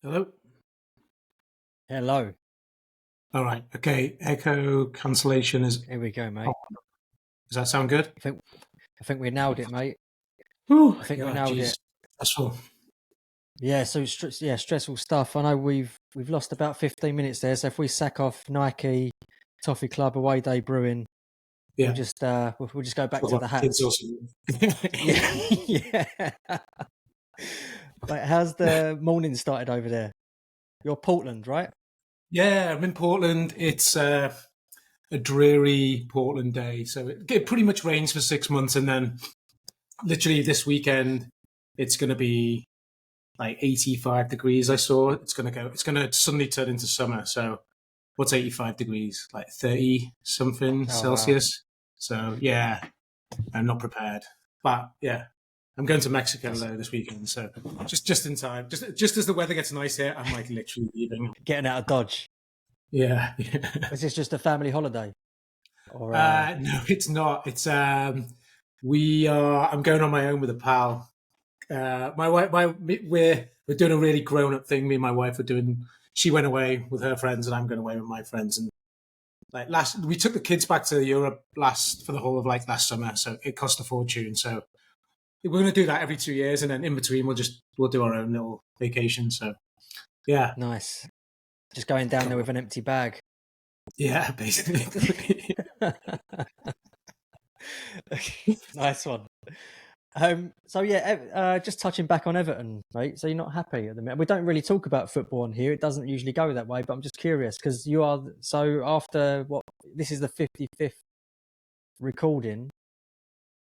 Hello? Hello. All right. Okay. Echo cancellation is Here we go, on. mate. Does that sound good? I think I think we nailed it, mate. Oh, I think we yeah, nailed geez. it. That's all. Yeah. So stressful stuff. I know we've lost about 15 minutes there. So if we sack off Nike, Toffee Club, away day brewing, we'll Yeah. just go back Talk to about the kids hats. or something. Yeah. Yeah. Mate, how's the morning started over there? You're Portland, right? Yeah, I'm in Portland. It's a dreary Portland day. So it pretty much rains for 6 months. And then literally this weekend, it's going to be like 85 degrees. I saw it's going to suddenly turn into summer. So what's 85 degrees? Like 30 something Oh wow. Celsius. So yeah, I'm not prepared. But yeah, I'm going to Mexico That's though this weekend, so just in time. Just as the weather gets nice here, I'm like literally leaving. getting out of Dodge. Yeah. Yeah. Is this just a family holiday? Or No, it's not. It's we are. I'm going on my own with a pal. My wife, we're doing a really grown up thing. Me and my wife are doing. She went away with her friends, and I'm going away with my friends. And like we took the kids back to Europe last for the whole of like last summer, so it cost a fortune. So we're going to do that every 2 years, and then in between we'll do our own little vacation. So yeah, nice. Just going down there with an empty bag. yeah, basically. Nice one. So yeah, just touching back on Everton, mate. So you're not happy at the minute. We don't really talk about football on here. It doesn't usually go that way, but I'm just curious because you are. So after what? This is the 55th recording,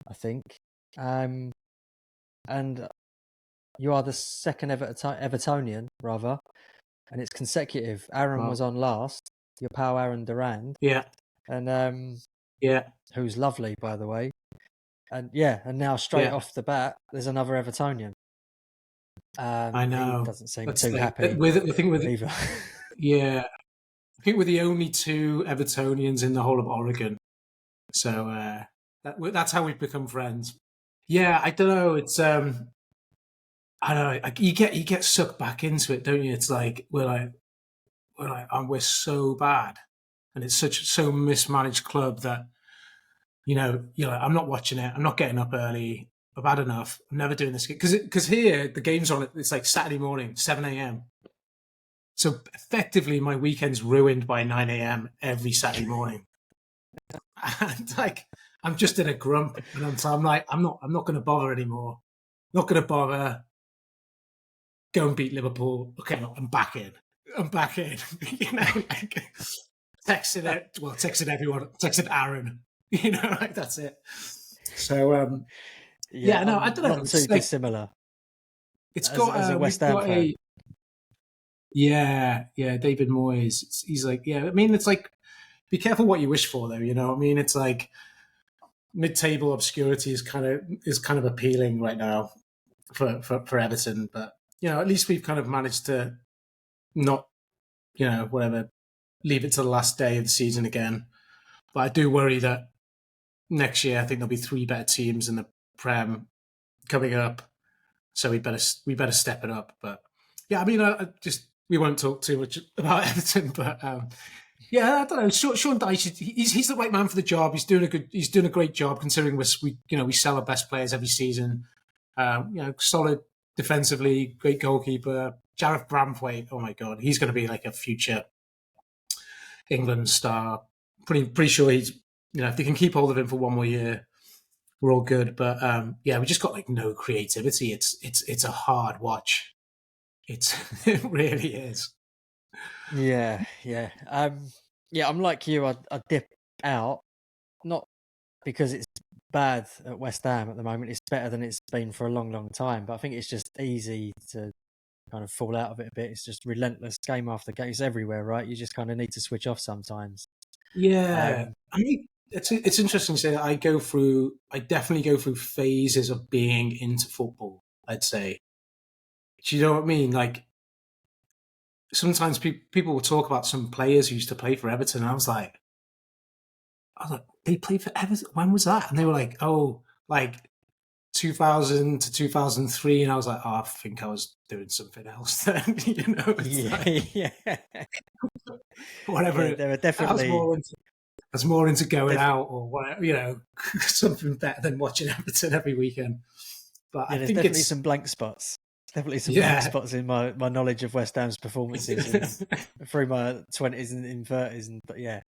I think. Um, and you are the second Evertonian, rather, and it's consecutive. Aaron Well, was on last. Your pal Aaron Durand, yeah, and yeah, who's lovely, by the way. And yeah, and now straight yeah. off the bat, there's another Evertonian. I He know. doesn't seem That's too like happy with I think with either. yeah, I think we're the only two Evertonians in the whole of Oregon. So that's how we've become friends. Yeah, I don't know. It's I don't know. Like, you get sucked back into it, don't you? It's like we're like we're so bad, and it's such so mismanaged club that you're like, I'm not watching it. I'm not getting up early. I've had enough. I'm never doing this because here the game's on. It's like Saturday morning, 7 a.m. So effectively, my weekend's ruined by 9 a.m. every Saturday morning, and like I'm just in a grump, and I'm like, I'm not going to bother anymore. Not going to bother. Go and beat Liverpool. Okay, I'm back in. I'm back in. Like, texted it. Well, texted everyone. Texted Aaron. Like that's it. So Yeah, yeah, no, I I'm don't know. not too It's like dissimilar it's got as a West we've Ham got fan. a yeah, David Moyes. He's like, yeah, I mean, it's like be careful what you wish for, though. I mean, it's like mid-table obscurity is kind of appealing right now for Everton, but at least we've kind of managed to not whatever leave it to the last day of the season again. But I do worry that next year I think there'll be three better teams in the Prem coming up, so we better step it up. But yeah, I mean, I just we won't talk too much about Everton, but yeah, I don't know. Sean Dyche, he's the right man for the job. He's doing a great job considering we sell our best players every season. Solid defensively, great goalkeeper. Jareth Bramthwaite, oh my god, he's going to be like a future England star. Pretty sure if they can keep hold of him for one more year, we're all good. But yeah, we just got like no creativity. It's a hard watch. It really is. Yeah, yeah, yeah. I'm like you. I dip out, not because it's bad at West Ham at the moment. It's better than it's been for a long, long time. But I think it's just easy to kind of fall out of it a bit. It's just relentless game after game. It's everywhere, right? You just kind of need to switch off sometimes. Yeah, Um, I mean, it's interesting to say that I definitely go through phases of being into football. I'd say, do you know what I mean? Like sometimes people will talk about some players who used to play for Everton. And I was like, they played for Everton. When was that? And they were like, oh, like 2000 to 2003, and I was like, oh, I think I was doing something else then. It's Yeah, like, yeah, whatever. yeah. There are I was definitely more into going def- out or whatever, something better than watching Everton every weekend. But I there's think definitely it's some blank spots. Definitely some blank yeah, spots in my knowledge of West Ham's performances and through my 20s and 30s, and but yeah.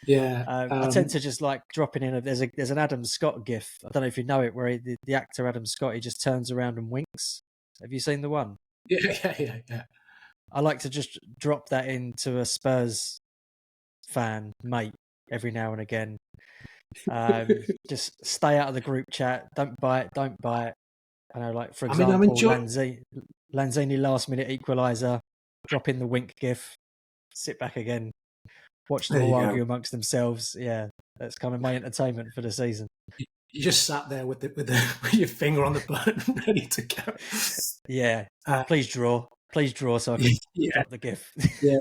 yeah. I tend to just like dropping in. There's an Adam Scott gif. I don't know if you know it, where the actor Adam Scott, he just turns around and winks. Have you seen the one? Yeah. I like to just drop that into a Spurs fan mate every now and again. Just stay out of the group chat. Don't buy it. Don't buy it. I know, like for I mean, I'm example, enjoying. Lanzini last minute equaliser. Drop in the wink gif. Sit back again. Watch them There all you go. argue amongst themselves. Yeah, that's kind of my entertainment for the season. You just sat there with with your finger on the button, ready to go. Yeah, Uh, please draw so I can yeah, drop the gif. yeah.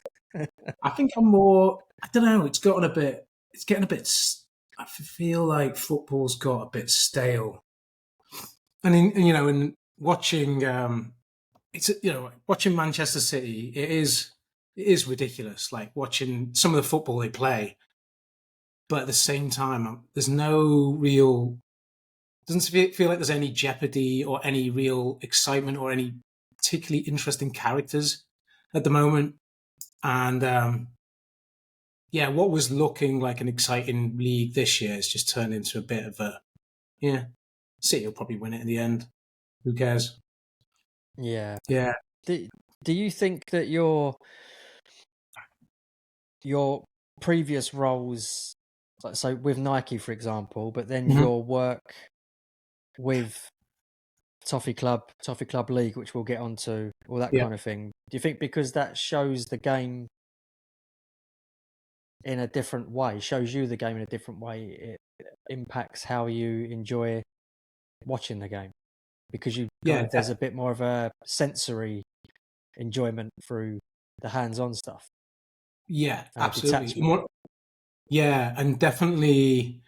I think I'm more. I don't know. It's gotten a bit. It's getting a bit. I feel like football's got a bit stale. And in watching, it's watching Manchester City. It is ridiculous. Like watching some of the football they play, but at the same time, there's no real. Doesn't feel like there's any jeopardy or any real excitement or any particularly interesting characters at the moment. And yeah, what was looking like an exciting league this year has just turned into a bit of a yeah. City will probably win it in the end. Who cares? Yeah. Yeah. Do you think that your previous roles, like so with Nike, for example, but then Mhm. your work with Toffee Club League, which we'll get onto, all that Yeah. kind of thing. Do you think because that shows the game in a different way, shows you the game in a different way, it impacts how you enjoy watching the game? Because you kind Yeah. of, there's a bit more of a sensory enjoyment through the hands-on stuff Yeah. and a Absolutely. detachment. Yeah, and definitely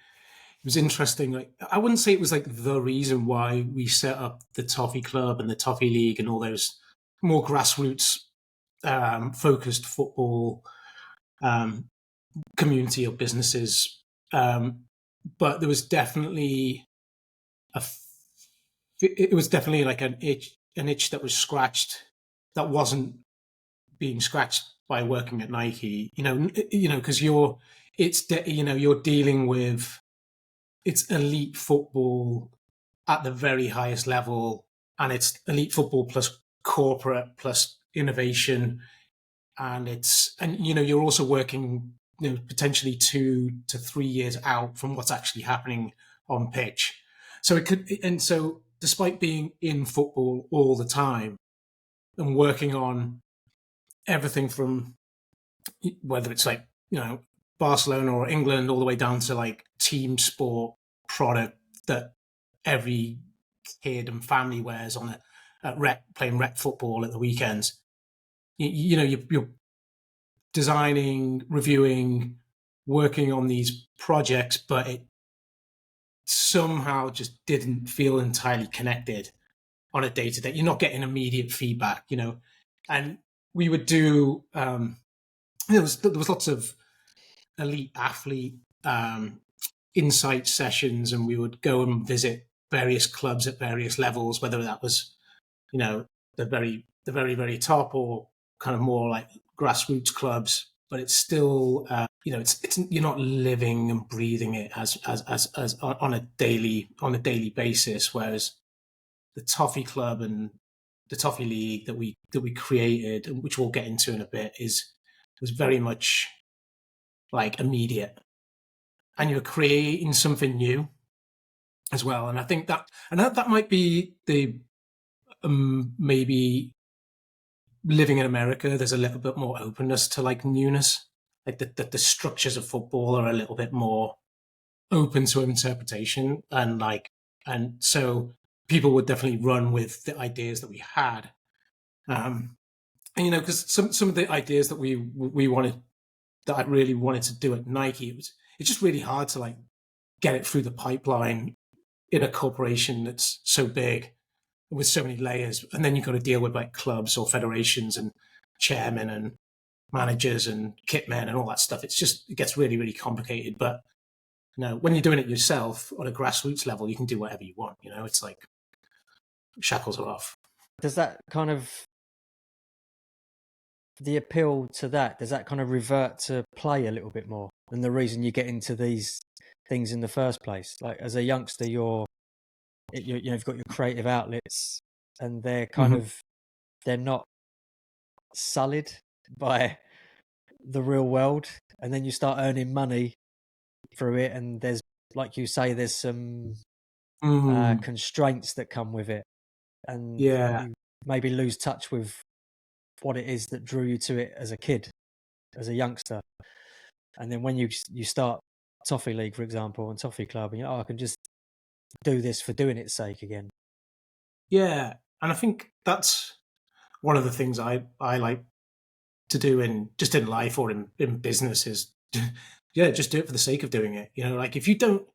it was interesting. Like I wouldn't say it was like the reason why we set up the Toffee Club and the Toffee League and all those more grassroots focused football um, community or businesses. But there was definitely it was definitely like an itch that was scratched that wasn't being scratched by working at Nike. Because you're dealing with it's elite football at the very highest level, and it's elite football plus corporate plus innovation, and you're also working potentially 2 to 3 years out from what's actually happening on pitch. So it could, and so despite being in football all the time and working on everything from whether it's like Barcelona or England all the way down to like team sport product that every kid and family wears on at playing rec football at the weekends. You're designing, reviewing, working on these projects, but it somehow just didn't feel entirely connected on a day to day. You're not getting immediate feedback, and we would do. There was lots of elite athlete insight sessions, and we would go and visit various clubs at various levels, whether that was the very top or kind of more like grassroots clubs. But it's still it's you're not living and breathing it as on a daily basis. Whereas the Toffee Club and the Toffee League that we created, and which we'll get into in a bit, was very much like immediate, and you're creating something new as well. And I think that might be the maybe living in America. There's a little bit more openness to like newness, like the structures of football are a little bit more open to interpretation, and so people would definitely run with the ideas that we had. And because some of the ideas that we wanted that I really wanted to do at Nike, it's just really hard to like get it through the pipeline in a corporation that's so big with so many layers, and then you've got to deal with like clubs or federations and chairmen and managers and kit men and all that stuff. It gets really, really complicated. But when you're doing it yourself on a grassroots level, you can do whatever you want. It's like shackles are off. Does that kind of, the appeal to that, does that kind of revert to play a little bit more than the reason you get into these things in the first place? Like as a youngster, you've got your creative outlets, and they're kind of, they're not sullied by the real world, and then you start earning money through it, and there's, like you say, there's some constraints that come with it, and you maybe lose touch with what it is that drew you to it as a kid, as a youngster. And then when you start Toffee League, for example, and Toffee Club, and I can just do this for doing its sake again. Yeah, and I think that's one of the things I like to do in life or in business is, just do it for the sake of doing it. Like if you don't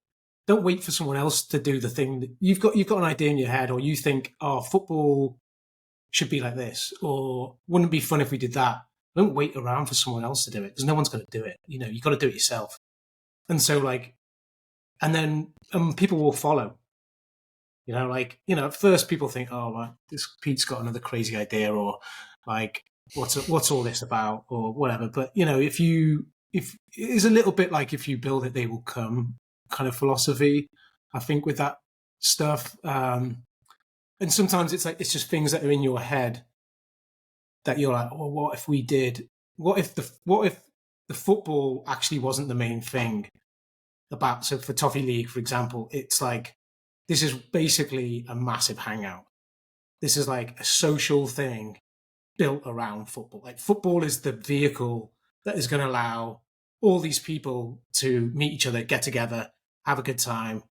wait for someone else to do the thing that you've got an idea in your head, or you think, oh, football should be like this, or wouldn't it be fun if we did that? Don't wait around for someone else to do it, because no one's going to do it. You've got to do it yourself. And so and then people will follow. At first people think, oh, well, this Pete's got another crazy idea, or like, what's all this about, or whatever. But if it's a little bit like if you build it, they will come kind of philosophy, I think, with that stuff. And sometimes it's like, it's just things that are in your head that you're like, well, what if the football actually wasn't the main thing about. So for Toffee League, for example, it's like, this is basically a massive hangout. This is like a social thing built around football. Like football is the vehicle that is going to allow all these people to meet each other, get together, have a good time,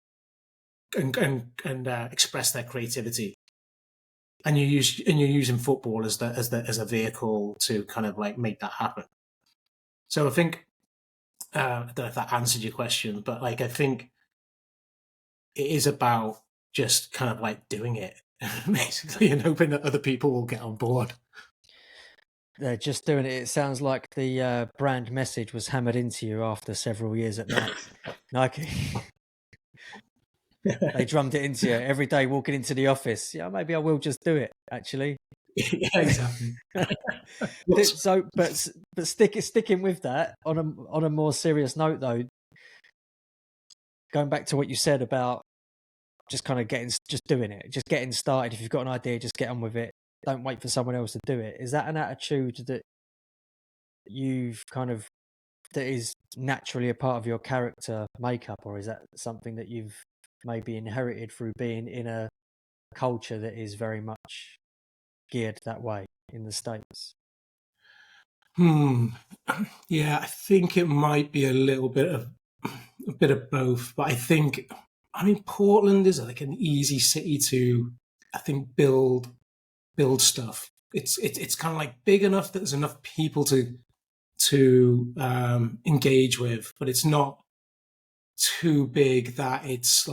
and express their creativity. And you're using football as a vehicle to kind of like make that happen. So I think I don't know if that answered your question, but like I think it is about just kind of like doing it basically, and hoping that other people will get on board. They're just doing it. It sounds like the brand message was hammered into you after several years at Nike. They drummed it into you every day walking into the office. Yeah, maybe I will just do it, actually. Yeah, exactly. So, but sticking with that on a more serious note, though, going back to what you said about just kind of doing it, just getting started. If you've got an idea, just get on with it. Don't wait for someone else to do it. Is that an attitude that you've that is naturally a part of your character makeup, or is that something that you've maybe inherited through being in a culture that is very much geared that way in the States? Yeah, I think it might be a bit of both, but I mean, Portland is like an easy city to, I think, build stuff. It's kind of like big enough that there's enough people to engage with, but it's not too big that it's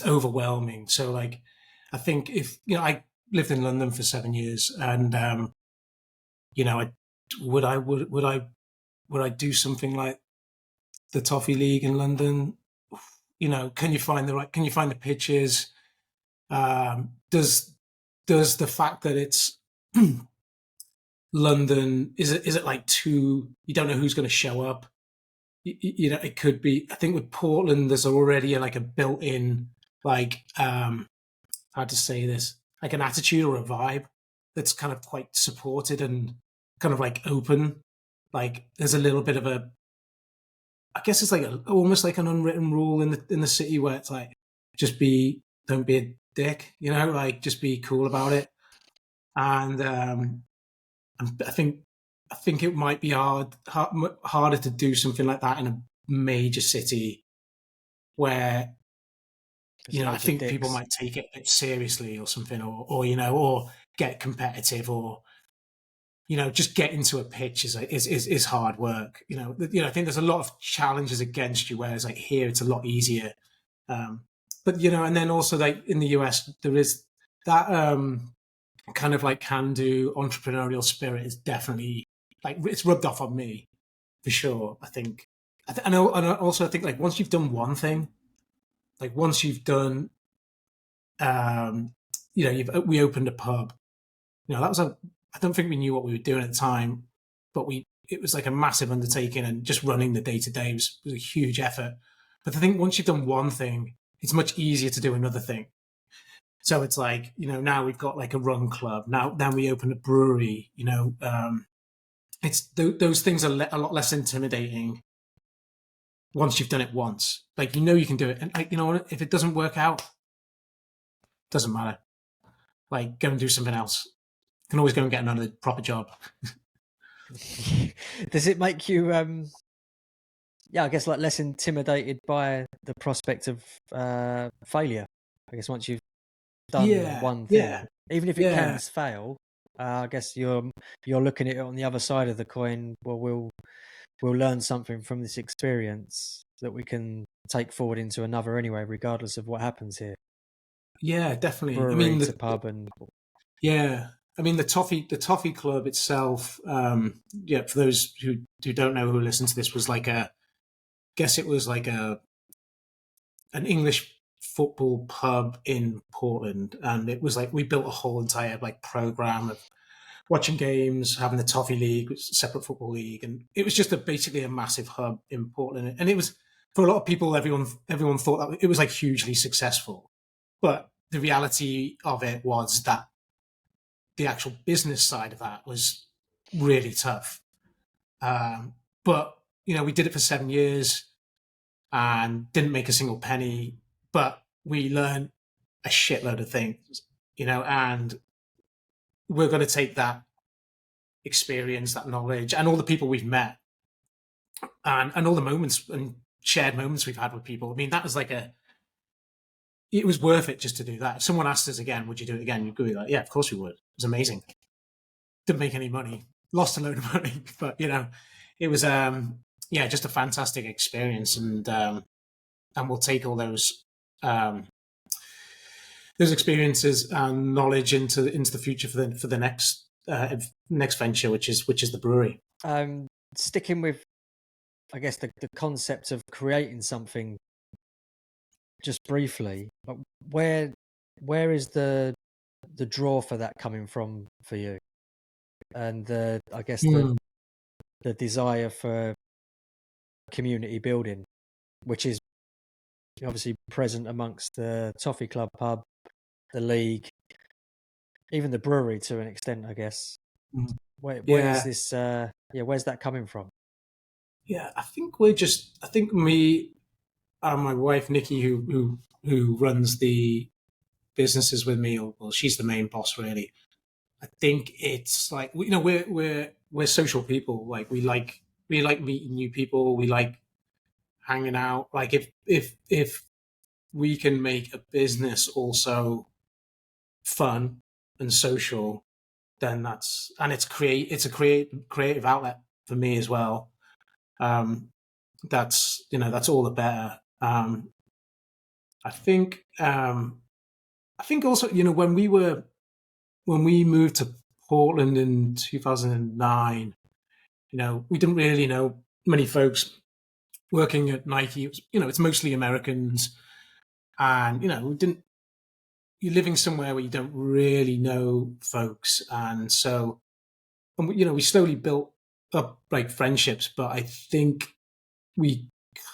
overwhelming. So like, I think if I lived in London for 7 years, and would I do something like the Toffee League in London? Can you find the pitches? Does the fact that it's London, is it like you don't know who's going to show up? It could be. I think with Portland, there's already like a built-in, like, how to say this, like an attitude or a vibe that's kind of quite supported and kind of like open. Like there's a little bit of I guess it's like almost like an unwritten rule in the city where it's like, don't be a dick, like just be cool about it. And I think it might be harder to do something like that in a major city where I think people might take it seriously or something, or get competitive, or just get into a pitch is hard work. I think there's a lot of challenges against you, whereas like here it's a lot easier. but and then also like in the US, there is that kind of like can do entrepreneurial spirit is definitely like it's rubbed off on me for sure. I think, and also I think like once you've done one thing, like once you've done, um, we opened a pub. That was I don't think we knew what we were doing at the time, but it was like a massive undertaking, and just running the day to day was a huge effort. But I think once you've done one thing, it's much easier to do another thing. So it's like, now we've got like a run club. Now we open a brewery. It's those things are a lot less intimidating once you've done it once. Like you can do it, and like if it doesn't work out, doesn't matter. Like go and do something else. You can always go and get another proper job. Does it make you I guess like less intimidated by the prospect of failure? I guess once you've done one thing, even if it can fail, I guess you're looking at it on the other side of the coin. Well, we'll learn something from this experience that we can take forward into another anyway, regardless of what happens here. Yeah, definitely. Brewery to pub and the Toffee Club itself. For those who don't know, who listen to this, was like it was like an English football pub in Portland, and it was like we built a whole entire like program of watching games, having the Toffee League, which is a separate football league, and it was just basically a massive hub in Portland. And it was, for a lot of people, everyone thought that it was like hugely successful, but the reality of it was that the actual business side of that was really tough. But we did it for 7 years and didn't make a single penny, but we learned a shitload of things, and we're going to take that experience, that knowledge, and all the people we've met, and all the moments and shared moments we've had with people. I mean, that was like it was worth it just to do that. If someone asked us again, would you do it again? You'd go like, yeah, of course we would. It was amazing. Didn't make any money, lost a load of money, but it was just a fantastic experience, and we'll take all those experiences and knowledge into the future for the next venture, which is the brewery. Sticking with, I guess, the concept of creating something, just briefly, where is the draw for that coming from for you, and the desire for community building, which is obviously present amongst the Toffee Club pub, the league, even the brewery to an extent, I guess. Where is this? Where's that coming from? Yeah, I think me and my wife Nikki, who runs the businesses with me, well, she's the main boss really. I think it's like we're social people. Like we like meeting new people. We like hanging out. Like if we can make a business also fun and social, then it's a creative outlet for me as well. That's all the better. I think also when we moved to Portland in 2009, we didn't really know many folks working at Nike. It's mostly Americans, and you're living somewhere where you don't really know folks, and so we slowly built up like friendships. But I think we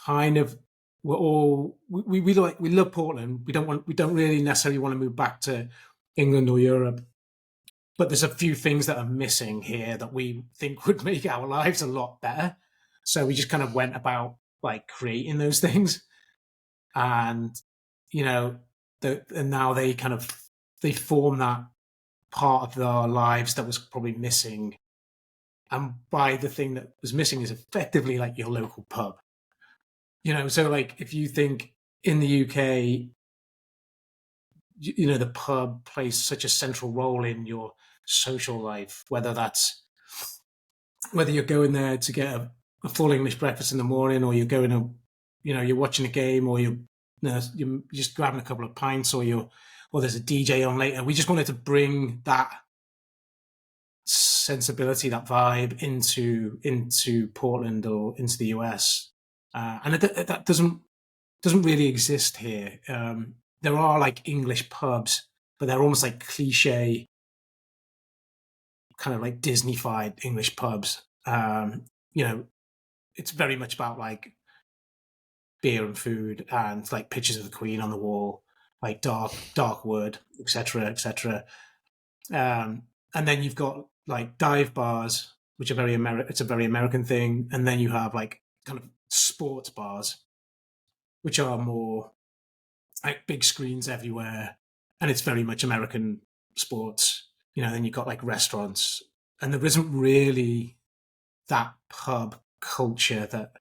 kind of we love Portland. We don't really necessarily want to move back to England or Europe, but there's a few things that are missing here that we think would make our lives a lot better. So we just kind of went about like creating those things, and and now they form that part of our lives that was probably missing. And by the thing that was missing is effectively like your local pub. So like if you think in the UK, the pub plays such a central role in your social life, whether you're going there to get a full English breakfast in the morning, or you're going to, you're watching a game, or you're you're just grabbing a couple of pints, or there's a DJ on later. We just wanted to bring that sensibility, that vibe into Portland or into the US, and that doesn't really exist here. There are like English pubs, but they're almost like cliche, kind of like Disney-fied English pubs. It's very much about like beer and food and like pictures of the Queen on the wall, like dark wood, etc., etc. And then you've got like dive bars, which are it's a very American thing, and then you have like kind of sports bars, which are more like big screens everywhere, and it's very much American sports. Then you've got like restaurants, and there isn't really that pub culture that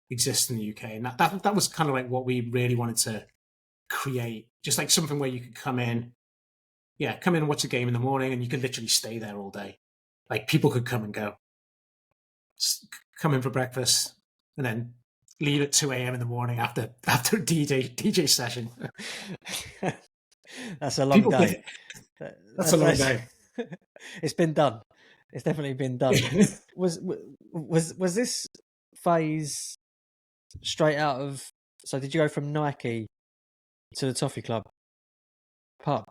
exists in the UK, and that was kind of like what we really wanted to create, just like something where you could come in and watch a game in the morning, and you could literally stay there all day. Like people could come and go, come in for breakfast, and then leave at 2 a.m. in the morning after a DJ session. That's a long day. That's a long day. It's been done. It's definitely been done. Was this phase straight out of? So did you go from Nike to the Toffee Club pub?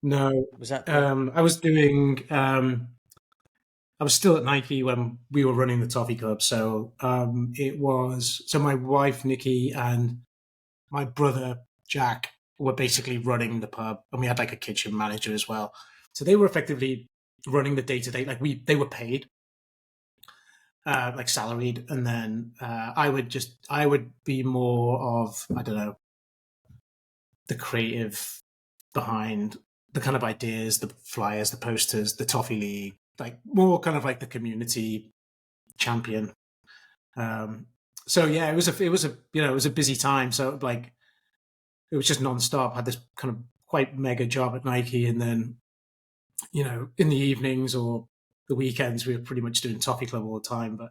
No, Was that? I was doing. I was still at Nike when we were running the Toffee Club. So my wife Nikki and my brother Jack were basically running the pub, and we had like a kitchen manager as well. So they were effectively running the day to day. Like they were paid, like salaried, and then I would be more of, I don't know, the creative behind the kind of ideas, the flyers, the posters, the Toffee League, like more kind of like the community champion. So yeah, it was a busy time. So like it was just nonstop. I had this kind of quite mega job at Nike, and then in the evenings or the weekends we were pretty much doing Toffee Club all the time. But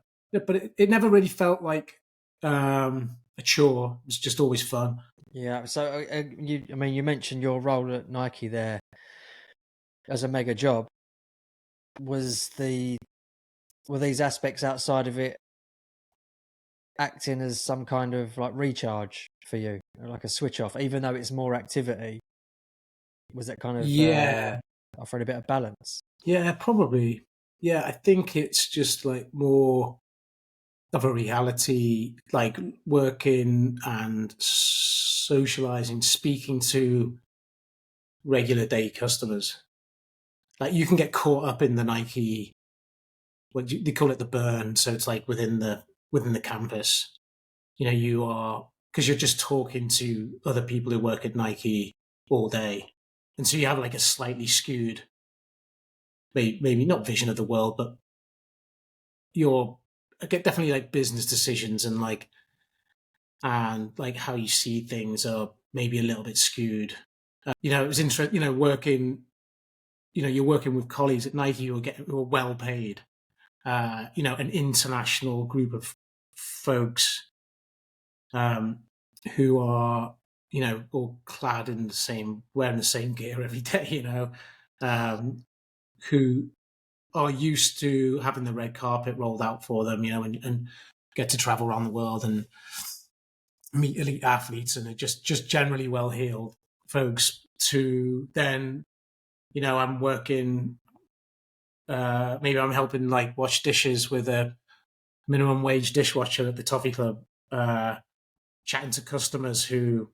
it never really felt like a chore. It was just always fun. Yeah. So you mentioned your role at Nike there as a mega job. Were these aspects outside of it acting as some kind of like recharge for you, like a switch off, even though it's more activity? Was that kind of offering a bit of balance? Yeah, probably. Yeah, I think it's just like more of a reality, like working and socializing, speaking to regular day customers. Like you can get caught up in the Nike, they call it the burn. So it's like within the campus. You are, because you're just talking to other people who work at Nike all day, and so you have like a slightly skewed, maybe not vision of the world, but your get definitely like business decisions and like how you see things are maybe a little bit skewed. It was interesting. Working. You're working with colleagues at Nike who are well paid. An international group of folks who are all clad in wearing the same gear every day. Who are used to having the red carpet rolled out for them, and get to travel around the world and meet elite athletes and are just generally well-heeled folks. To then, I'm working, maybe I'm helping like wash dishes with a minimum wage dishwasher at the Toffee Club, chatting to customers who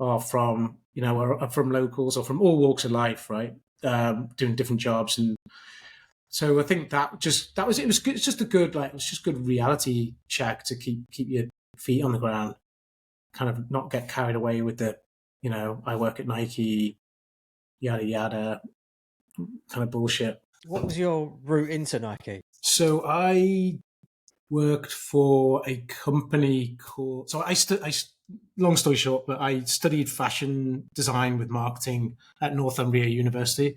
are from, are from locals or from all walks of life, right? Doing different jobs. And so I think it was good. It's just it was just good reality check to keep your feet on the ground, kind of not get carried away with the, I work at Nike, yada, yada, kind of bullshit. What was your route into Nike? So I worked for a company called, long story short, but I studied fashion design with marketing at Northumbria University,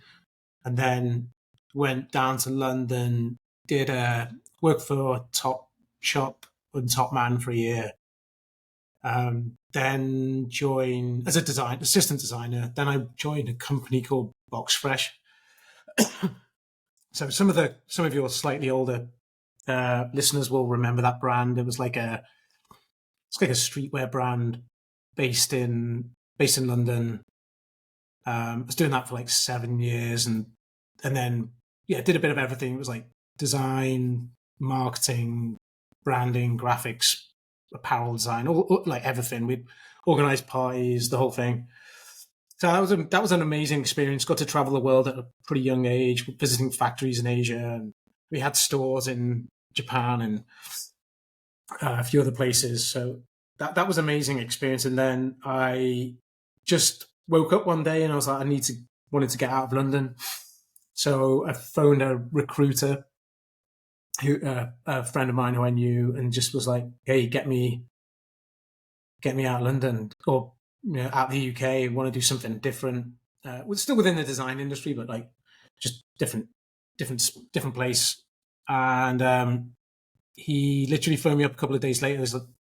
and then went down to London, did work for Top Shop and Top Man for a year, Then joined as a assistant designer. Then I joined a company called Box Fresh. So some of your slightly older listeners will remember that brand. It's like a streetwear brand based in London. I was doing that for like 7 years, and then did a bit of everything. It was like design, marketing, branding, graphics, apparel design, all like everything. We'd organize parties, the whole thing. So that was an amazing experience. Got to travel the world at a pretty young age, visiting factories in Asia, and we had stores in Japan and a few other places. So that was an amazing experience. And then I just woke up one day and I was like, wanted to get out of London. So I phoned a recruiter, a friend of mine who I knew, and just was like, "Hey, get me out of London, or out of the UK. Want to do something different. Still within the design industry, but like just different place." And he literally phoned me up a couple of days later.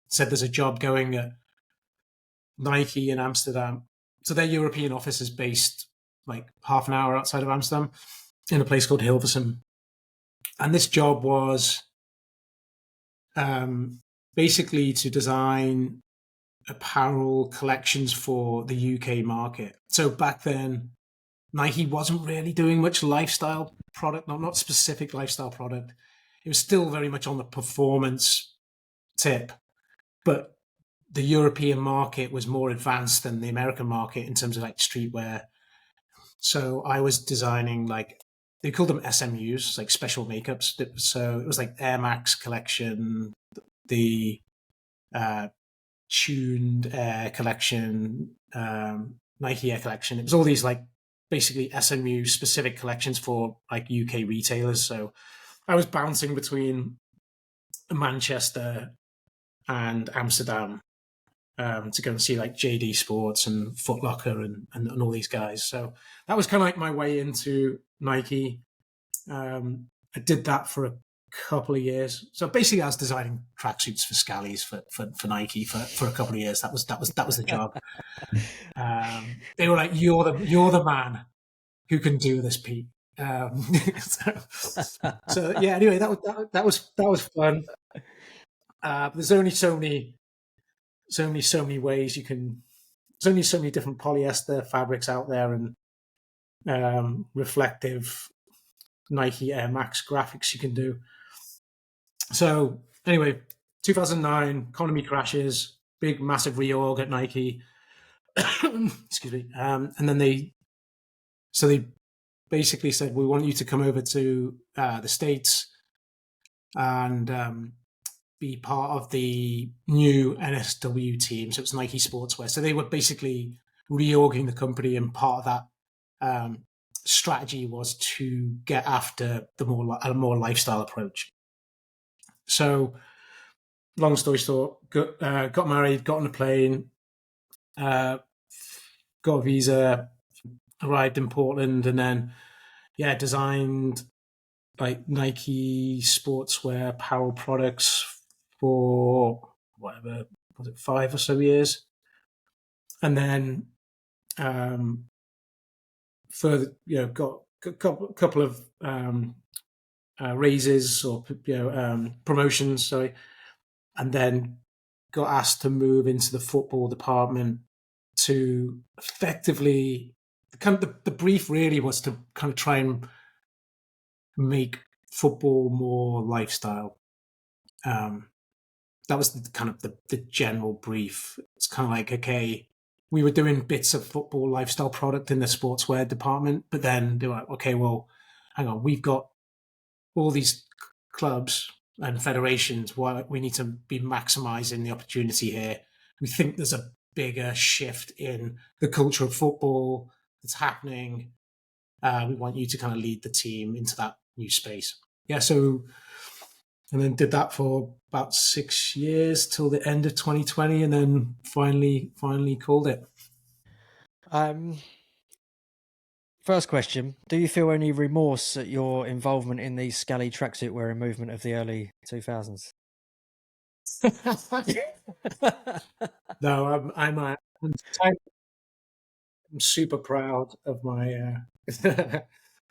Said there's a job going at Nike in Amsterdam. So their European office is based like half an hour outside of Amsterdam in a place called Hilversum. And this job was basically to design apparel collections for the UK market. So back then, Nike wasn't really doing much lifestyle product, not specific lifestyle product. It was still very much on the performance tip, but the European market was more advanced than the American market in terms of like streetwear. So I was designing like, they called them SMUs, like special makeups. So it was like Air Max collection, the Tuned Air collection, Nike Air collection. It was all these like basically SMU specific collections for like UK retailers. So I was bouncing between Manchester and Amsterdam to go and see like JD Sports and Foot Locker and all these guys. So that was kind of like my way into Nike. I did that for a couple of years. So basically, I was designing tracksuits for Scallies for Nike for a couple of years. That was the job. They were like, "You're the man who can do this, Pete." So yeah. Anyway, that was fun. There's only so many ways you can. There's only so many different polyester fabrics out there, and reflective Nike Air Max graphics you can do. So anyway, 2009, economy crashes, big massive reorg at Nike. Excuse me. And then they basically said, "We want you to come over to the States and be part of the new NSW team." So it's Nike Sportswear. So they were basically reorging the company, and part of that strategy was to get after a more lifestyle approach. So, long story short, got married, got on a plane, got a visa, arrived in Portland, and then designed like Nike sportswear apparel products for whatever was it, 5 or so years, and then further got a couple of raises or promotions, sorry, and then got asked to move into the football department to effectively the brief really was to kind of try and make football more lifestyle. That was the general brief. It's kind of like, okay, we were doing bits of football lifestyle product in the sportswear department, but then they were like, okay, well, hang on, we've got all these clubs and federations. We need to be maximizing the opportunity here. We think there's a bigger shift in the culture of football that's happening. We want you to kind of lead the team into that new space. Yeah, so and then did that for about 6 years till the end of 2020, and then finally called it. First question: do you feel any remorse at your involvement in the Scally tracksuit wearing movement of the early 2000s? No, I'm super proud of my.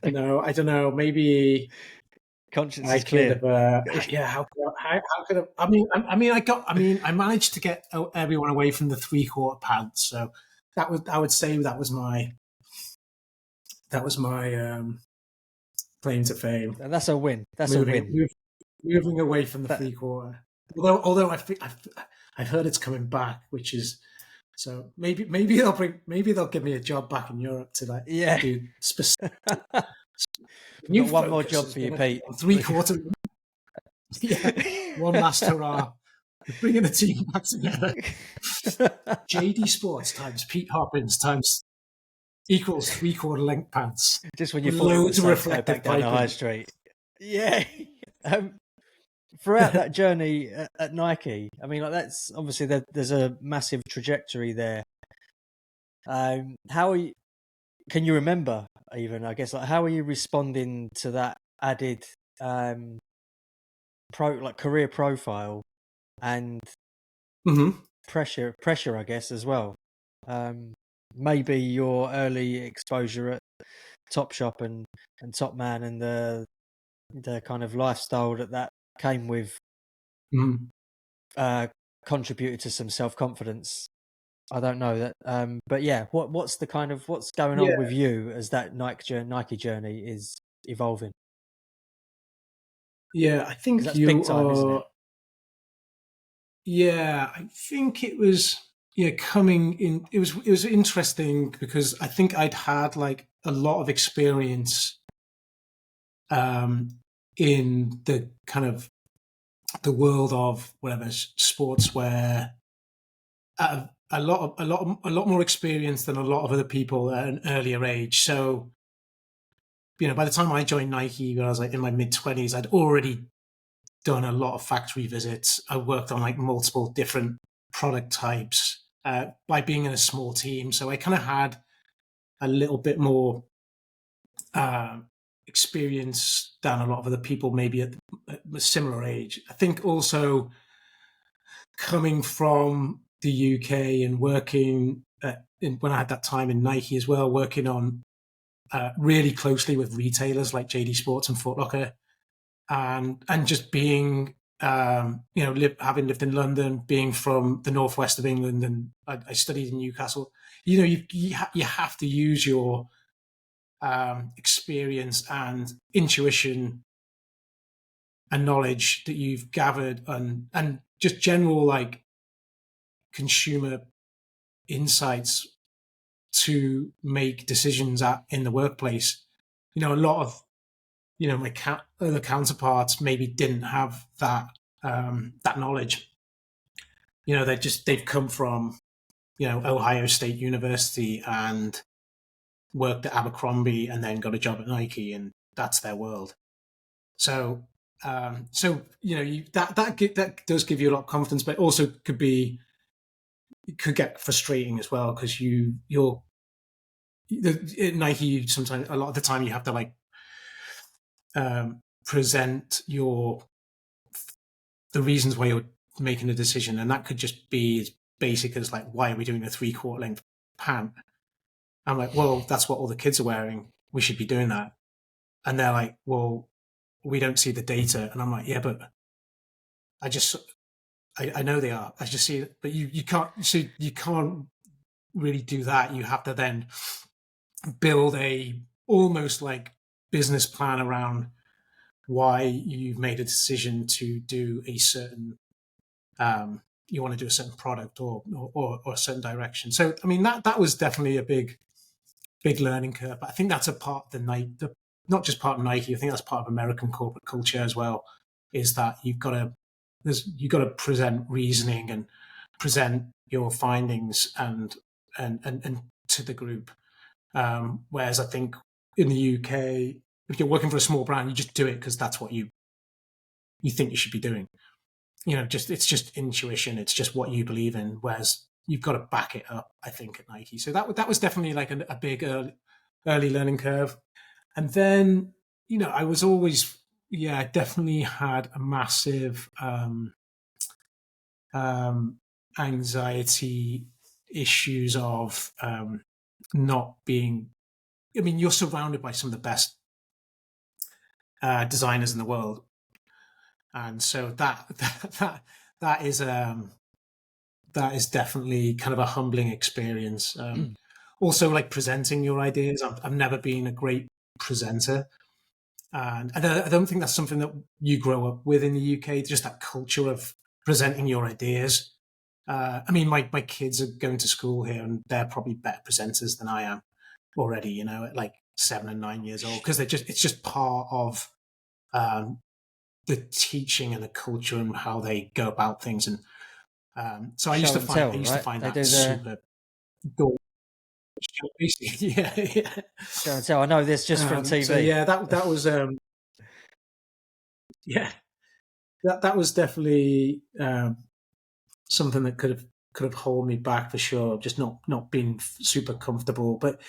No, I don't know. Maybe Conscience I is could clear. have. Yeah, how could have? I managed to get everyone away from the 3/4 pants. So that was. I would say that was my claim to fame. That's a win. That's a Moving win. move, moving away from the That 3/4. Although I've heard it's coming back, which is so maybe they'll give me a job back in Europe to like yeah. do specific. We've New got one more focus job is for you, going to be Pete. on 3/4. Yeah, one last hurrah. We're bringing the team back together. JD Sports times Pete Hoppins times equals 3/4 length pants Just when you with thought it was loads of safe to go reflective back down the high piping. street. Yeah. um, throughout that journey at Nike, I mean, like that's obviously there's a massive trajectory there. How are you? Can you remember even? I guess like how are you responding to that added um, career profile and Mm-hmm. pressure, I guess as well. Um, maybe your early exposure at Topshop and Top Man and the kind of lifestyle that came with Mm-hmm. uh, contributed to some self confidence. I don't know that, but yeah, what's the kind of what's going on Yeah, with you as that Nike journey is evolving? yeah. I Because think that's big you time, isn't it? are. Yeah, I think it was. Yeah, coming in. It was interesting because I think I'd had like a lot of experience um, in the kind of the world of whatever sportswear. A lot more experience than a lot of other people at an earlier age. So by the time I joined Nike when I was like in my mid 20s, I'd already done a lot of factory visits. I worked on like multiple different product types by being in a small team. So I kind of had a little bit more uh, experience than a lot of other people, maybe at a similar age. I think also coming from the UK and working when I had that time in Nike as well, working on really closely with retailers like JD Sports and Foot Locker, and just being having lived in London, being from the northwest of England, and I studied in Newcastle. You have to use your experience and intuition and knowledge that you've gathered, and just general like consumer insights to make decisions in the workplace. A lot of my other counterparts maybe didn't have that knowledge. They've come from Ohio State University and worked at Abercrombie and then got a job at Nike, and that's their world. That does give you a lot of confidence, but also it could get frustrating as well because at Nike sometimes a lot of the time you have to like present the reasons why you're making a decision, and that could just be as basic as like, why are we doing a 3/4 length pant? I'm like, well, that's what all the kids are wearing. We should be doing that. And they're like, well, we don't see the data. And I'm like, yeah, but I just I know they are. I just see it, but you can't really do that. You have to then build a almost like business plan around why you've made a decision to do a certain you want to do a certain product or a certain direction. So I mean that was definitely a big learning curve. But I think that's a part of not just part of Nike. I think that's part of American corporate culture as well. Is that you've got to present reasoning and present your findings and to the group. Whereas I think in the UK, if you're working for a small brand, you just do it because that's what you think you should be doing. It's just intuition. It's just what you believe in. Whereas you've got to back it up. I think at Nike, so that was definitely like a big early learning curve. And then I was always, yeah, I definitely had a massive anxiety issues of not being. I mean, you're surrounded by some of the best designers in the world, and so that is definitely kind of a humbling experience. Also, like presenting your ideas, I've never been a great presenter, and I don't think that's something that you grow up with in the UK. Just that culture of presenting your ideas. I mean, my kids are going to school here, and they're probably better presenters than I am already. You know, at like 7 and 9 years old, because it's just part of the teaching and the culture and how they go about things. And so I used to find They that super. Yeah, yeah. Show and tell. I know this just from TV. So yeah, that was yeah, that was definitely something that could have held me back for sure. Just not being super comfortable, but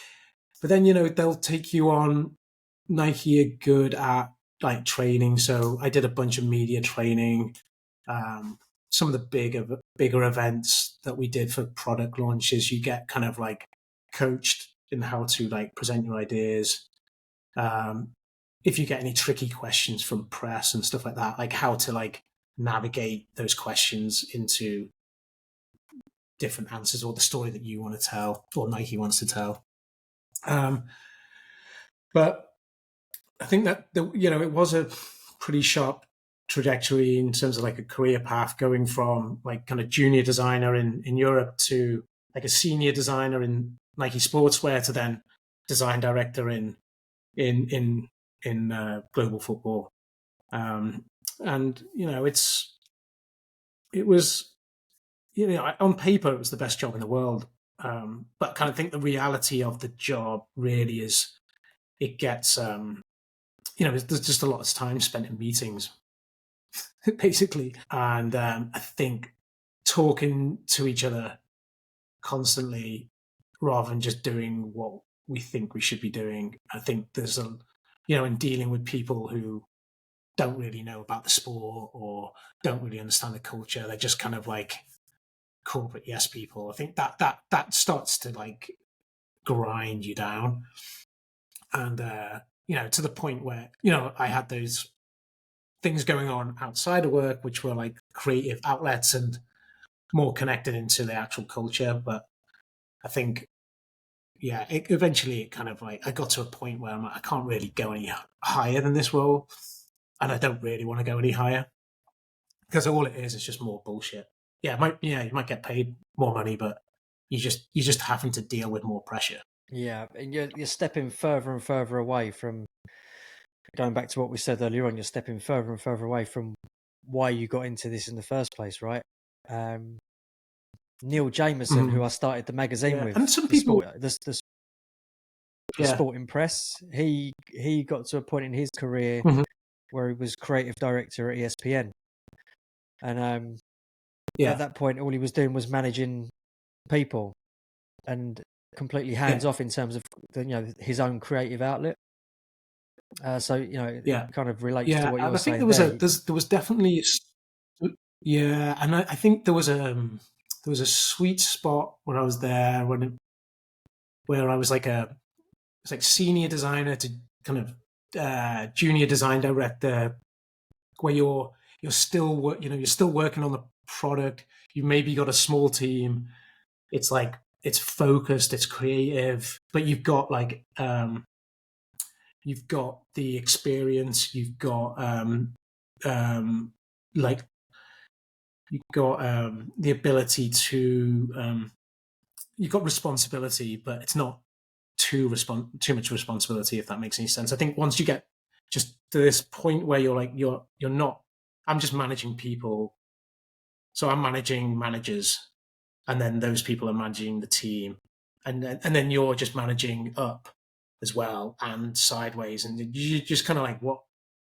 then they'll take you on. Nike are good at like training, so I did a bunch of media training. Some of the bigger events that we did for product launches, you get kind of like coached in how to like present your ideas. If you get any tricky questions from press and stuff like that, like how to like navigate those questions into different answers or the story that you want to tell or Nike wants to tell. But I think that it was a pretty sharp trajectory in terms of like a career path, going from like kind of junior designer in Europe to like a senior designer in Nike Sportswear to then design director in global football. And it was on paper it was the best job in the world, but I kind of think the reality of the job really is it gets there's just a lot of time spent in meetings basically, and I think talking to each other constantly rather than just doing what we think we should be doing. I think there's in dealing with people who don't really know about the sport or don't really understand the culture, they're just kind of like corporate yes people. I think that starts to like grind you down, and to the point where I had those things going on outside of work which were like creative outlets and more connected into the actual culture. But I think eventually it kind of like I got to a point where I'm like, I can't really go any higher than this role, and I don't really want to go any higher because all it is just more bullshit. You might get paid more money, but you just having to deal with more pressure. Yeah, and you're stepping further and further away from, going back to what we said earlier on, you're stepping further and further away from why you got into this in the first place, right? Neil Jameson, who I started the magazine with, and some people, the Sporting Press, he got to a point in his career where he was creative director at ESPN, and at that point, all he was doing was managing people and completely hands off in terms of his own creative outlet. So it kind of relates to what you're saying. There was definitely and I think there was a sweet spot when I was there where I was like it's like senior designer to kind of junior design director, where you're still working on the product. You maybe got a small team. It's like it's focused, it's creative, but you've got like you've got the experience, you've got like you've got the ability to you've got responsibility, but it's not too much responsibility, if that makes any sense. I think once you get just to this point where you're like you're not, I'm just managing people, so I'm managing managers, and then those people are managing the team, and then you're just managing up as well and sideways, and you just kind of like, what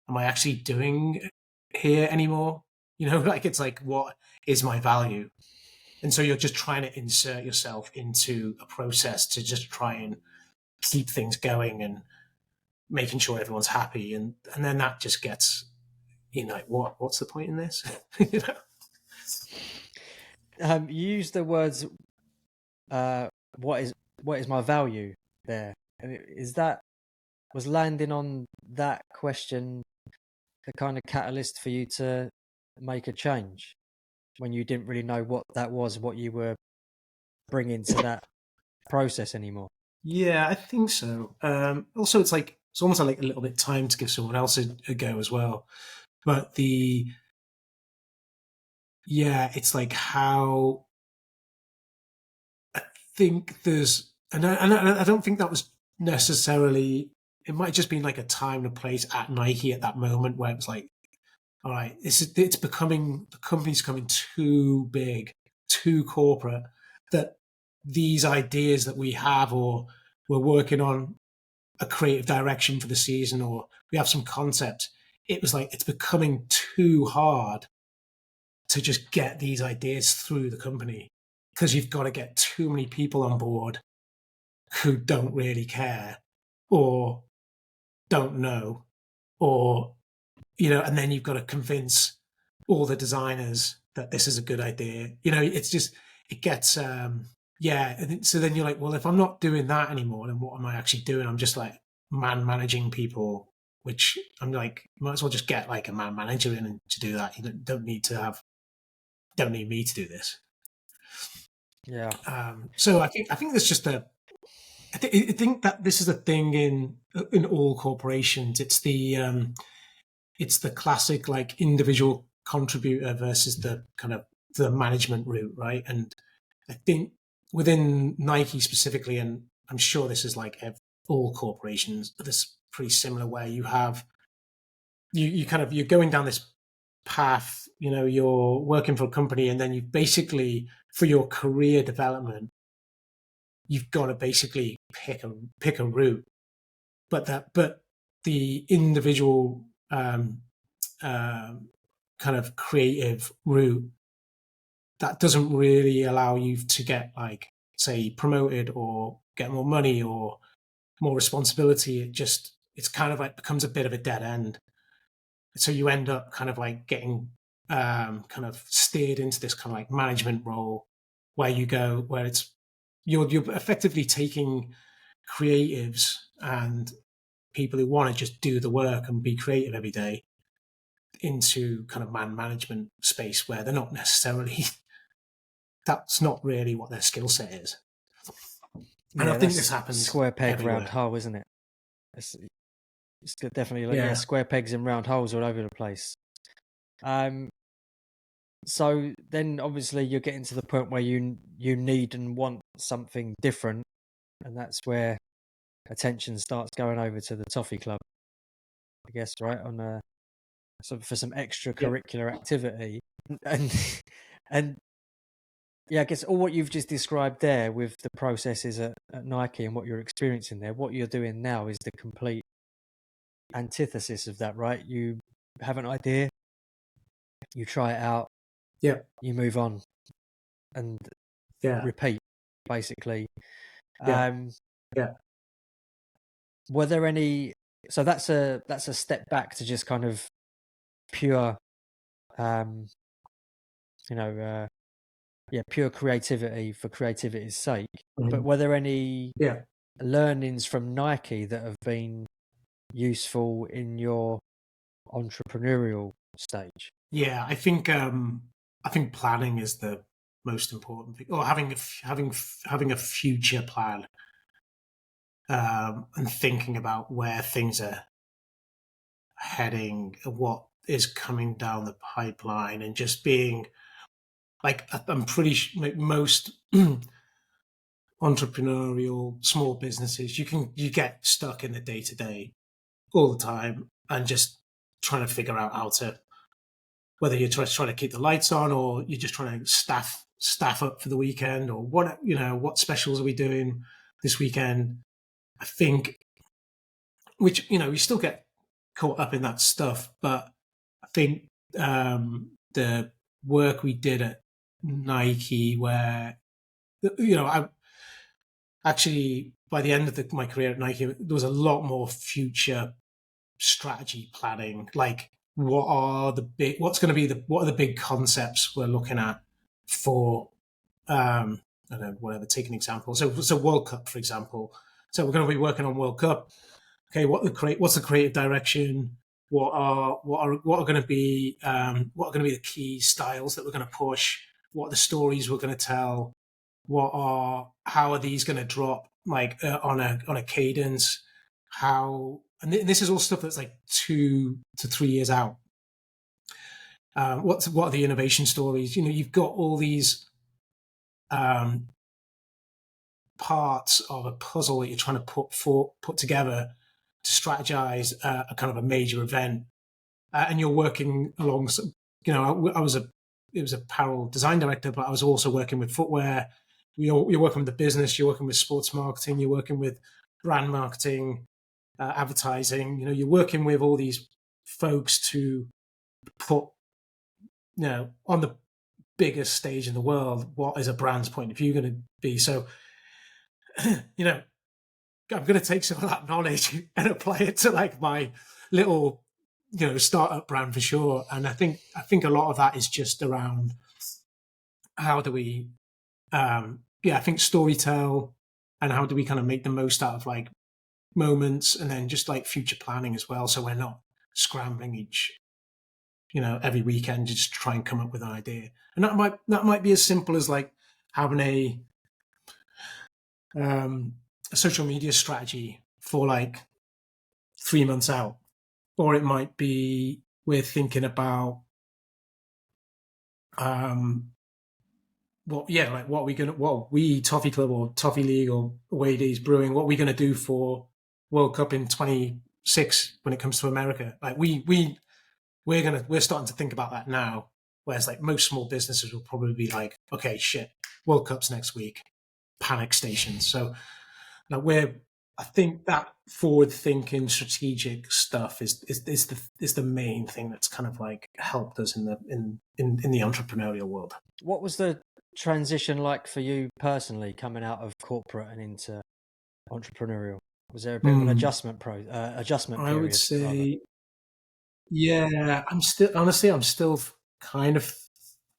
am I actually doing here anymore? Like it's like, what is my value? And so you're just trying to insert yourself into a process to just try and keep things going and making sure everyone's happy, and then that just gets like, what's the point in this? you used the words, what is my value there? And was landing on that question the kind of catalyst for you to make a change when you didn't really know what that was, what you were bringing to that process anymore? Yeah, I think so. Also, it's almost like a little bit time to give someone else a go as well. But it's like how I think I don't think that was necessarily. It might have just been like a time and a place at Nike at that moment where it was like, all right, it's becoming the company's becoming too big, too corporate, that these ideas that we have or we're working on a creative direction for the season or we have some concept, it was like it's becoming too hard to just get these ideas through the company because you've got to get too many people on board who don't really care or don't know or and then you've got to convince all the designers that this is a good idea. It's just it gets and so then you're like, well, if I'm not doing that anymore, then what am I actually doing? I'm just like managing people, which I'm like, might as well just get like a man manager in and to do that. You don't need me to do this. Yeah. So I think there's just I think that this is a thing in all corporations. It's the classic like individual contributor versus the kind of the management route, right? And I think within Nike specifically, and I'm sure this is like all corporations, this pretty similar where you have you're going down this path, you're working for a company and then you basically for your career development, you've got to basically pick a route, but the individual kind of creative route that doesn't really allow you to get like say promoted or get more money or more responsibility. It's kind of like becomes a bit of a dead end, so you end up kind of like getting kind of steered into this kind of like management role where it's you're effectively taking creatives and people who want to just do the work and be creative every day into kind of management space where they're not necessarily that's not really what their skill set is. And I think this happens square peg everywhere. round hole, isn't it? It's definitely like square pegs in round holes all over the place. So then obviously you're getting to the point where you need and want something different, and that's where attention starts going over to the Toffee Club, I guess, right? On for some extracurricular activity, and and yeah, I guess all what you've just described there with the processes at Nike and what you're experiencing there, what you're doing now is the complete antithesis of that, right? You have an idea, you try it out, you move on, and repeat, basically. Were there any? So that's a step back to just kind of pure, pure creativity for creativity's sake. Mm-hmm. But were there any learnings from Nike that have been useful in your entrepreneurial stage? Yeah, I think planning is the most important thing, or having a future plan, and thinking about where things are heading, what is coming down the pipeline, and just being like, I'm pretty sure like most entrepreneurial small businesses, you get stuck in the day to day all the time and just trying to figure out how to, whether you're trying to keep the lights on or you're just trying to staff up for the weekend, or what specials are we doing this weekend. I think, which you still get caught up in that stuff, but I think the work we did at Nike, where I actually by the end of my career at Nike, there was a lot more future strategy planning, like what are the big concepts we're looking at for I don't know, whatever. Take an example. So World Cup, for example. So we're going to be working on World Cup. Okay, what's the creative direction? What are going to be the key styles that we're going to push? What are the stories we're going to tell? How are these going to drop on a cadence? This is all stuff that's like 2 to 3 years out. What are the innovation stories? You've got all these parts of a puzzle that you're trying to put together to strategize a kind of a major event, and you're working alongside. It was apparel design director, but I was also working with footwear. You're working with the business. You're working with sports marketing. You're working with brand marketing, advertising. You're working with all these folks to put, on the biggest stage in the world, what is a brand's point of view going to be? So, I'm going to take some of that knowledge and apply it to like my little, startup brand for sure. And I think a lot of that is just around how do we, I think storytell, and how do we kind of make the most out of like moments, and then just like future planning as well. So we're not scrambling every weekend to just try and come up with an idea. And that might be as simple as like having a social media strategy for like 3 months out, or it might be we're thinking about what we Toffee Club or Toffee League or Away Days Brewing, what are we going to do for World Cup in 26 when it comes to America? Like we're starting to think about that now, whereas like most small businesses will probably be like, okay, shit, World Cup's next week, panic stations. So I think that forward-thinking, strategic stuff is the main thing that's kind of like helped us in the entrepreneurial world. What was the transition like for you personally, coming out of corporate and into entrepreneurial? Was there a bit of an adjustment period? I would say, yeah, I'm still kind of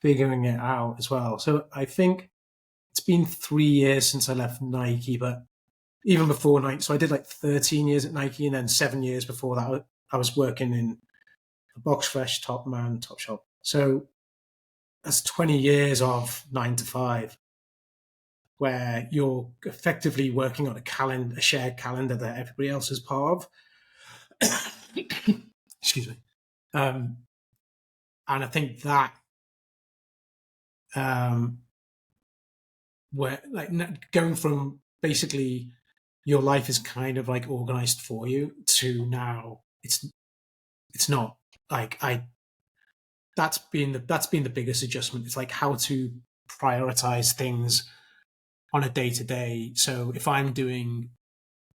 figuring it out as well. So I think it's been 3 years since I left Nike, but even before Nike, so I did like 13 years at Nike, and then 7 years before that, I was working in a box fresh, Top Man, Top Shop. So that's 20 years of 9 to 5, where you're effectively working on a shared calendar that everybody else is part of. Excuse me. And I think that, where like going from basically your life is kind of like organized for you to now it's not like that's been the biggest adjustment. It's like how to prioritize things on a day to day. So if I'm doing,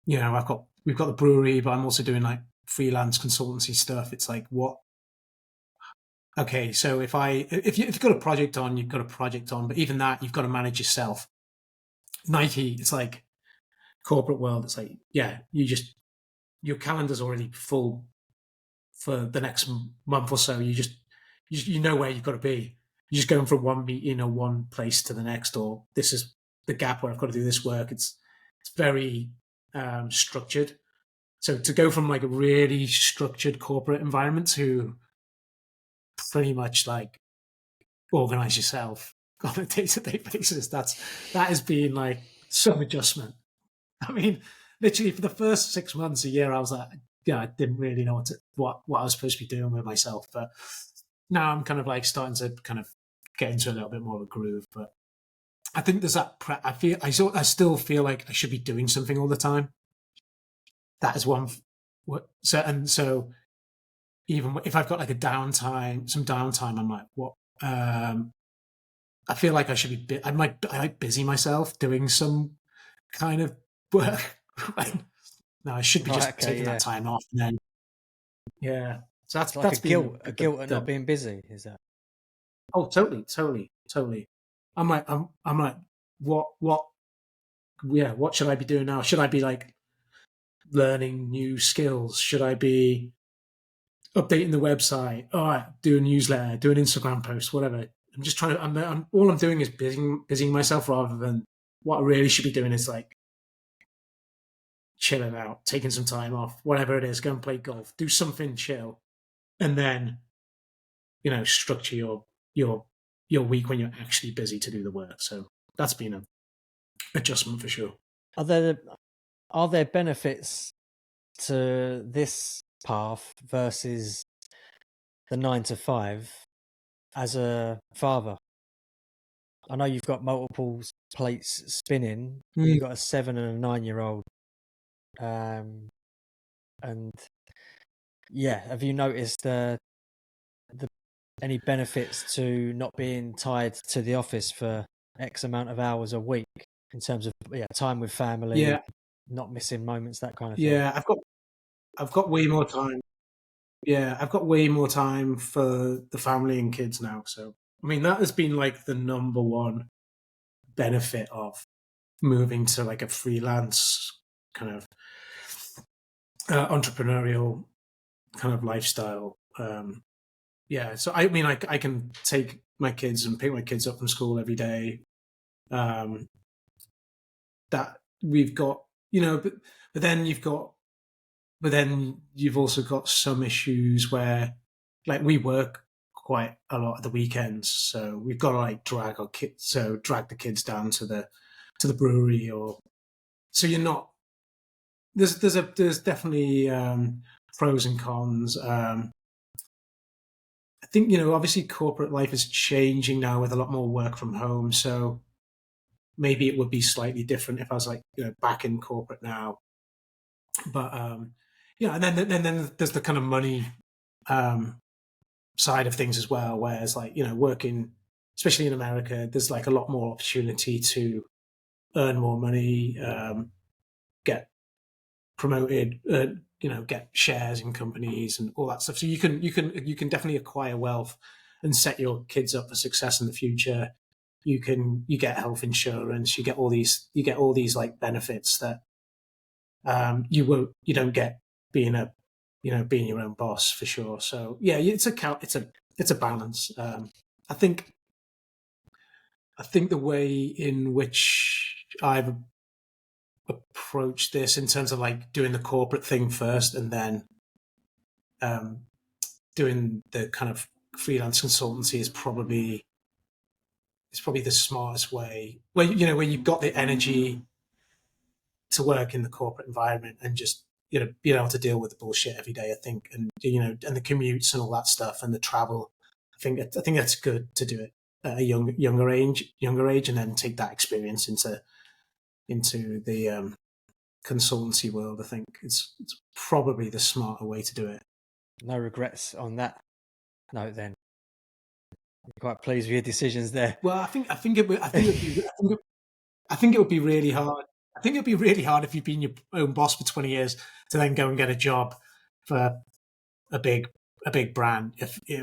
we've got the brewery, but I'm also doing like freelance consultancy stuff. It's like okay, so if you've got a project on, you've got a project on, but even that you've got to manage yourself. Nike, it's like corporate world. It's like, yeah, your calendar's already full for the next month or so. You know where you've got to be. You're just going from one meeting or one place to the next, or this is the gap where I've got to do this work. It's very structured. So to go from like a really structured corporate environment to pretty much like organize yourself on a day-to-day basis, that has been like some adjustment. I mean, literally for the first 6 months, a year, I was like, I didn't really know what I was supposed to be doing with myself. But now I'm kind of like starting to kind of get into a little bit more of a groove. But I think there's that. I still feel like I should be doing something all the time. That is one. So even if I've got like some downtime, I'm like, what? I feel like I should be. I might busy myself doing some kind of work. No, I should be just taking that time off, and then So that's like a guilt at not being busy. Is that? Oh, totally. I'm like, what? Yeah, what should I be doing now? Should I be like learning new skills? Should I be updating the website? All right, do a newsletter, do an Instagram post, whatever. I'm just trying to. All I'm doing is busying myself rather than what I really should be doing is like chilling out, taking some time off, whatever it is, go and play golf, do something chill, and then structure your week when you're actually busy to do the work. So that's been an adjustment for sure. Are there benefits to this path versus the 9 to 5 as a father? I know you've got multiple plates spinning. You've got a 7 and a 9-year-old. And yeah, have you noticed any benefits to not being tied to the office for X amount of hours a week in terms of time with family, not missing moments, that kind of thing? Yeah, I've got way more time. Yeah, I've got way more time for the family and kids now. So I mean, that has been like the number one benefit of moving to like a freelance kind of entrepreneurial kind of lifestyle. So I mean, I can take my kids and pick my kids up from school every day. That we've got, but then you've also got some issues where, like, we work quite a lot at the weekends, so we've got to like drag the kids down to the brewery, or so you're not. There's definitely pros and cons. I think, obviously corporate life is changing now with a lot more work from home. So maybe it would be slightly different if I was like, back in corporate now. But, and then there's the kind of money side of things as well. Whereas like, working, especially in America, there's like a lot more opportunity to earn more money, get promoted, get shares in companies and all that stuff. So you can definitely acquire wealth and set your kids up for success in the future. You get health insurance, you get all these like benefits that you don't get being your own boss, for sure. So yeah, it's a balance. I think the way in which I've approach this in terms of like doing the corporate thing first and then doing the kind of freelance consultancy is probably the smartest way, where when you've got the energy to work in the corporate environment and just being able to deal with the bullshit every day. I think, and and the commutes and all that stuff and the travel. I think that's good to do it at a younger age, and then take that experience into the consultancy world. I think it's probably the smarter way to do it. No regrets on that note then. I'm quite pleased with your decisions there. Well, I think it would be really hard. I think it'd be really hard if you've been your own boss for 20 years to then go and get a job for a big brand. I think it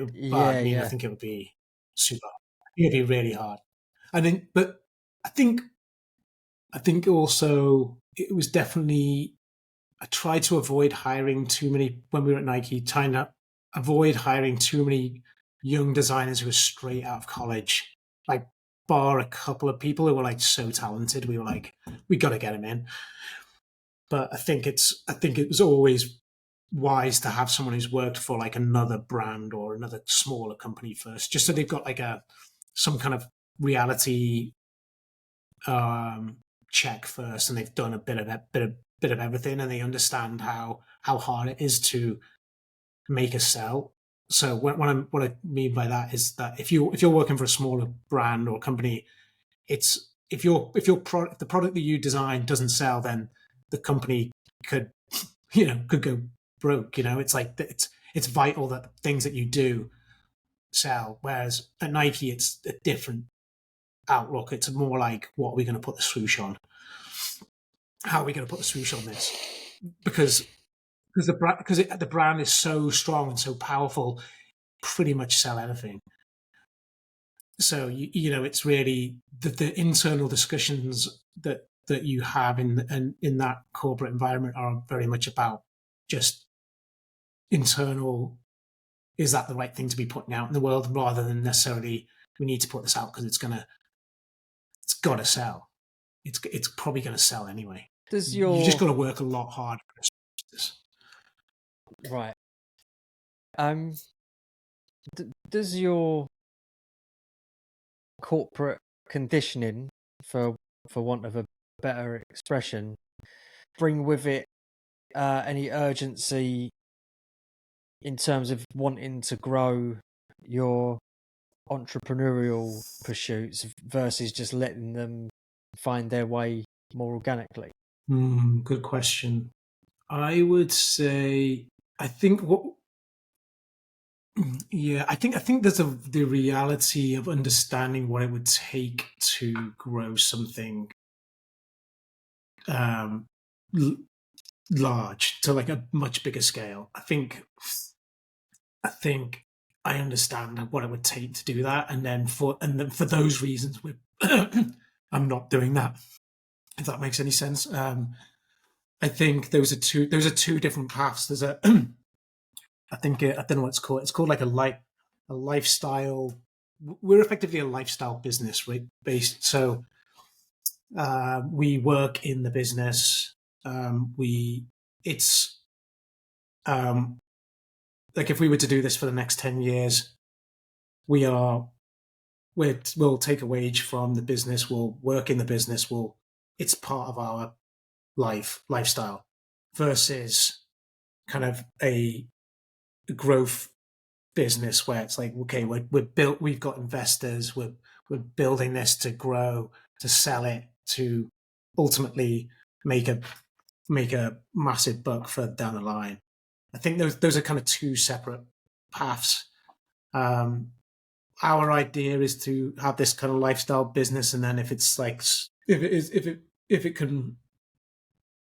would be super. I think it'd be really hard. But I think also it was definitely. I tried to avoid hiring too many when we were at Nike. Trying to avoid hiring too many young designers who were straight out of college. Like, bar a couple of people who were like so talented, we were like, we got to get them in. But I think it was always wise to have someone who's worked for like another brand or another smaller company first, just so they've got like some kind of reality check first, and they've done a bit of everything, and they understand how hard it is to make a sell. So what I mean by that is that if you're working for a smaller brand or company, it's if the product that you design doesn't sell, then the company could go broke. It's like it's vital that things that you do sell. Whereas at Nike, it's a different outlook. It's more like, what are we going to put the swoosh on? How are we going to put the swoosh on this? Because the brand is so strong and so powerful, pretty much sell anything. So it's really the internal discussions that you have in that corporate environment are very much about just internal. Is that the right thing to be putting out in the world, rather than necessarily we need to put this out because it's got to sell. It's probably going to sell anyway. You just got to work a lot harder. Right. Does your corporate conditioning, for want of a better expression, bring with it any urgency in terms of wanting to grow your entrepreneurial pursuits versus just letting them find their way more organically? Good question. I would say I think I think there's the reality of understanding what it would take to grow something large to like a much bigger scale. I think I understand what it would take to do that, and then for those reasons, I'm not doing that. If that makes any sense. I think those are two different paths. There's a I don't know what it's called. It's called like a lifestyle. We're effectively a lifestyle business, right? Based. So we work in the business. It's like if we were to do this for the next 10 years, we'll take a wage from the business. We'll work in the business. It's part of our lifestyle versus kind of a growth business where it's like, okay, we've got investors, we're building this to grow, to sell it, to ultimately make a massive buck further down the line. I think those are kind of two separate paths. Our idea is to have this kind of lifestyle business, and then if it can,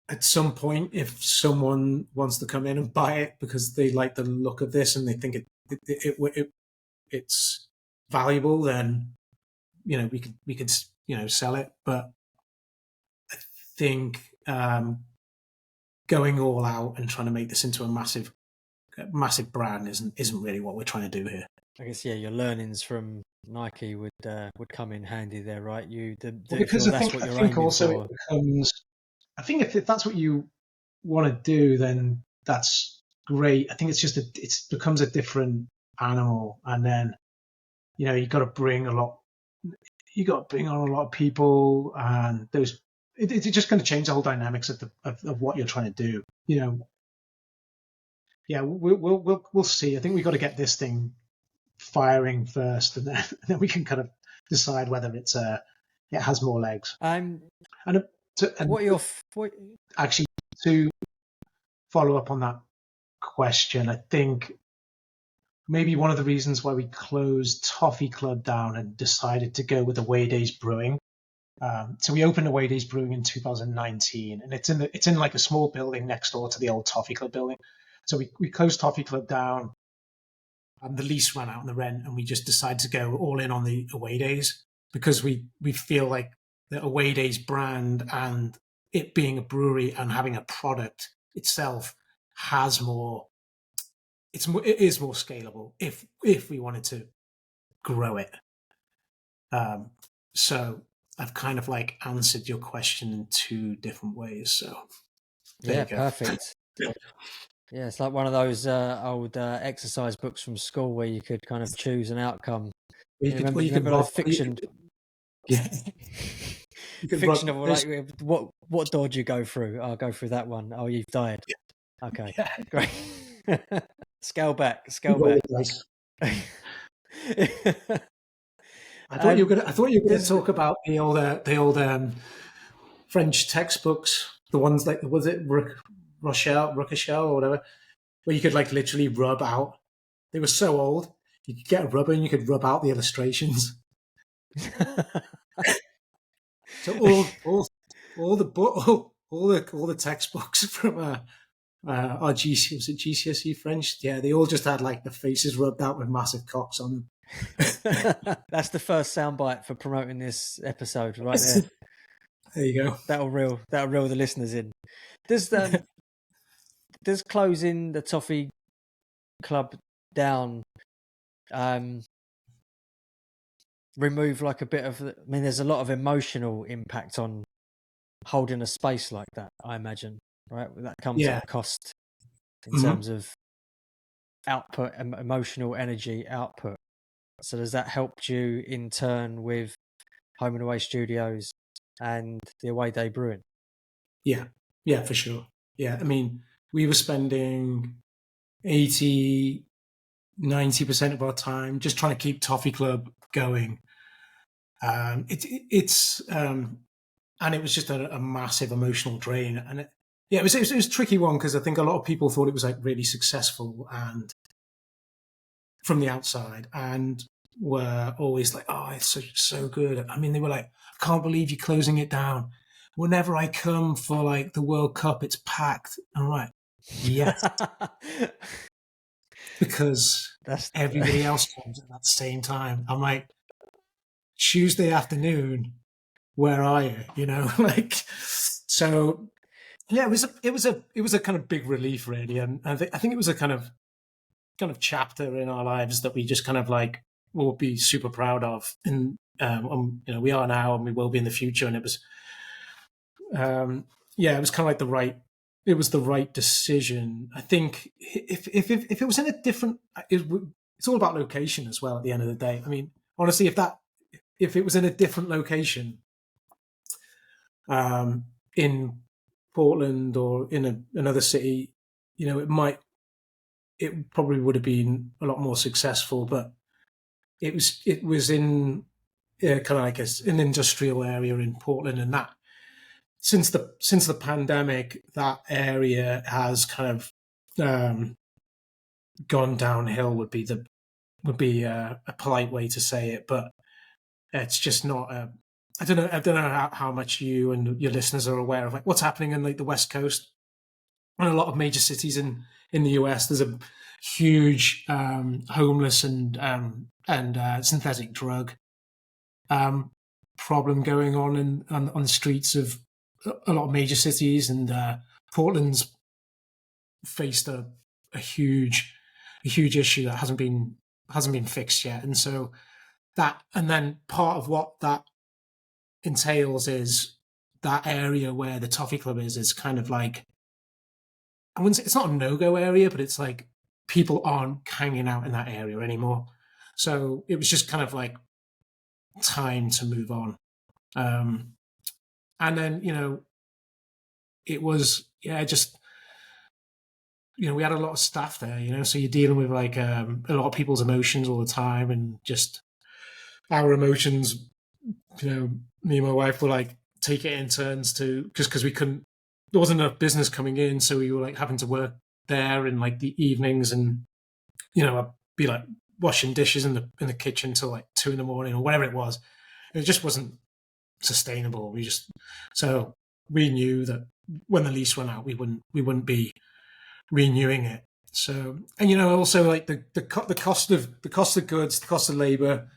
at some point, if someone wants to come in and buy it because they like the look of this and they think it's valuable, then we could sell it. But I think going all out and trying to make this into a massive brand isn't really what we're trying to do here. I guess your learnings from Nike would come in handy there, right? Because I think also it becomes. I think if that's what you want to do, then that's great. I think it's just it becomes a different animal, and then you got to bring on a lot of people, and it's just going to change the whole dynamics of what you're trying to do. Yeah, we'll see. I think we've got to get this thing firing first, and then we can kind of decide whether it has more legs. Actually, to follow up on that question, I think maybe one of the reasons why we closed Toffee Club down and decided to go with Away Days Brewing. So we opened Away Days Brewing in 2019, and it's in like a small building next door to the old Toffee Club building. So we closed Toffee Club down, and the lease ran out on the rent, and we just decided to go all in on the Away Days because we feel like the Away Days brand and it being a brewery and having a product itself it is more scalable if we wanted to grow it. So I've kind of like answered your question in two different ways. So yeah, perfect. Yeah, it's like one of those old exercise books from school where you could kind of choose an outcome. Remember fiction? Yeah. Fiction of like what door do you go through? I'll go through that one. Oh, you've died. Yeah. Okay, yeah. Great. Scale back. I thought you were going to talk about the old French textbooks, the ones like was it Rochelle or whatever, where you could like literally rub out. They were so old. You could get a rubber and you could rub out the illustrations. So all the textbooks from our GCSE French, yeah, they all just had like the faces rubbed out with massive cocks on them. That's the first soundbite for promoting this episode, right there. There you go. That'll reel the listeners in. Does closing the Toffee Club down remove like a bit of? I mean, there's a lot of emotional impact on holding a space like that, I imagine, right? That comes at Yeah. a cost in Mhm. terms of output, emotional energy output. So does that help you in turn with Home and Away Studios and the Away Day Brewing? Yeah. Yeah, for sure. Yeah. I mean, we were spending 80, 90% of our time just trying to keep Toffee Club going. And it was just a massive emotional drain. And yeah, it was a tricky one because I think a lot of people thought it was like really successful and from the outside and were always like, oh, it's so good. I mean, they were like, I can't believe you're closing it down. Whenever I come for like the World Cup, it's packed. I'm like, yes, because That's everybody else comes at that same time. I'm like, Tuesday afternoon, where are you? You know, like, so yeah, it was a kind of big relief, really, and I think it was a kind of chapter in our lives that we just kind of like will be super proud of, and we are now, and we will be in the future. And it was, yeah, it was kind of like it was the right decision. I think if it was in a different, it's all about location as well. At the end of the day, I mean, honestly, if it was in a different location, in Portland or in another city, it probably would have been a lot more successful. But it was in kind of like an industrial area in Portland, and that since the pandemic, that area has kind of gone downhill. Would be a polite way to say it, but it's just not. I don't know how much you and your listeners are aware of like what's happening in like the West Coast and a lot of major cities in the US. There's a huge homeless and synthetic drug um, problem going on the streets of a lot of major cities, and Portland's faced a huge a huge issue that hasn't been fixed yet. And so and then part of what that entails is that area where the Toffee Club is kind of like, I wouldn't say it's not a no-go area, but it's like people aren't hanging out in that area anymore. So it was just kind of like time to move on. Um, and then it was, yeah, just we had a lot of staff there, so you're dealing with like a lot of people's emotions all the time, and just our emotions. Me and my wife were like take it in turns to, just because we couldn't, there wasn't enough business coming in, so we were like having to work there in like the evenings, and I'd be like washing dishes in the kitchen till like 2 in the morning or whatever it was. And it just wasn't sustainable. So we knew that when the lease ran out, we wouldn't be renewing it. So, and also like the cost of goods, the cost of labor.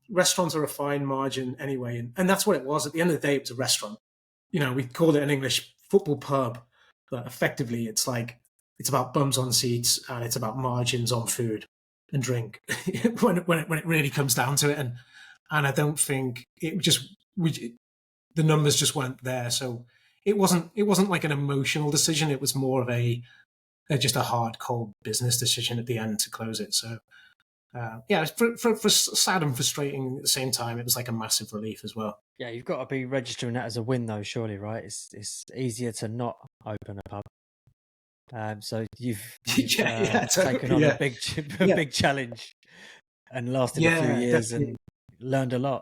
Restaurants are a fine margin anyway, and that's what it was. At the end of the day, it was a restaurant. We called it an English football pub, but effectively, it's about bums on seats, and it's about margins on food and drink when it really comes down to it. And I don't think the numbers just weren't there. So it wasn't like an emotional decision. It was more of just a hard, cold business decision at the end to close it. So yeah, for sad and frustrating at the same time, it was like a massive relief as well. Yeah, you've got to be registering that as a win, though. Surely, right? It's easier to not open a pub. So you've Yeah, taken totally, on a yeah, big a yeah, big challenge and lasted a few yeah, years and definitely. learned a lot.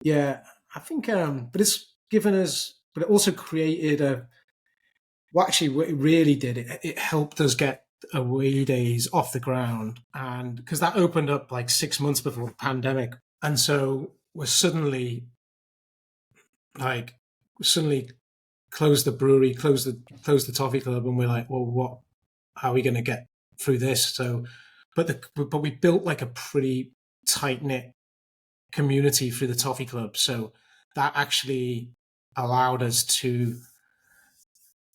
Yeah, I think, but it's given us, but it also created what it really did, it helped us get away days off the ground, and because that opened up like 6 months before the pandemic, and so we're like suddenly closed the brewery, closed the Toffee Club, and we're like, well, what? How are we going to get through this? So, but we built like a pretty tight knit community through the Toffee Club, so that actually allowed us to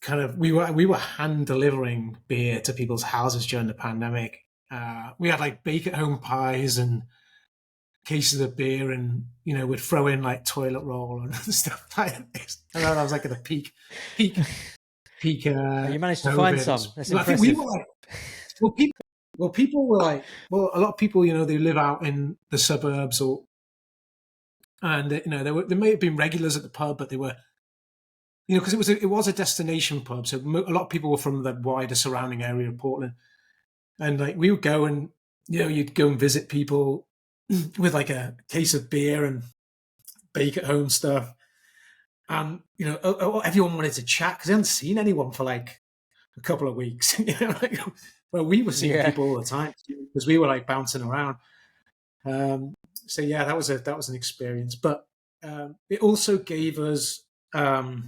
kind of we were hand delivering beer to people's houses during the pandemic, We had like bake at home pies and cases of beer, and we'd throw in like toilet roll and stuff like this. I know that was like at the peak You managed to find COVID. some. That's I think we impressive. were like, people were like, a lot of people, they live out in the suburbs, and they may have been regulars at the pub, but they were, because it was a destination pub, so a lot of people were from the wider surrounding area of Portland, and like we would go and you'd go and visit people with like a case of beer and bake at home stuff, and everyone wanted to chat because they hadn't seen anyone for like a couple of weeks. Well, we were seeing people all the time because we were like bouncing around. So yeah, that was an experience, but it also gave us a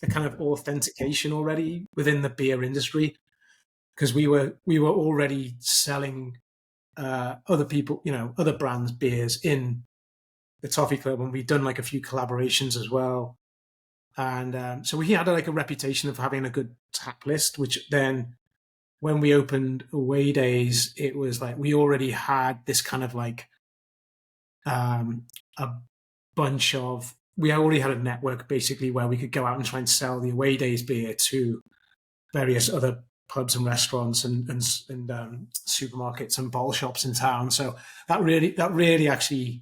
kind of authentication already within the beer industry, because we were already selling other people, other brands' beers in the Toffee Club, and we'd done like a few collaborations as well. And so we had like a reputation of having a good tap list, which then when we opened away days, it was like we already had this kind of like a bunch of, we already had a network basically where we could go out and try and sell the away days beer to various other pubs and restaurants and supermarkets and bottle shops in town. So that really actually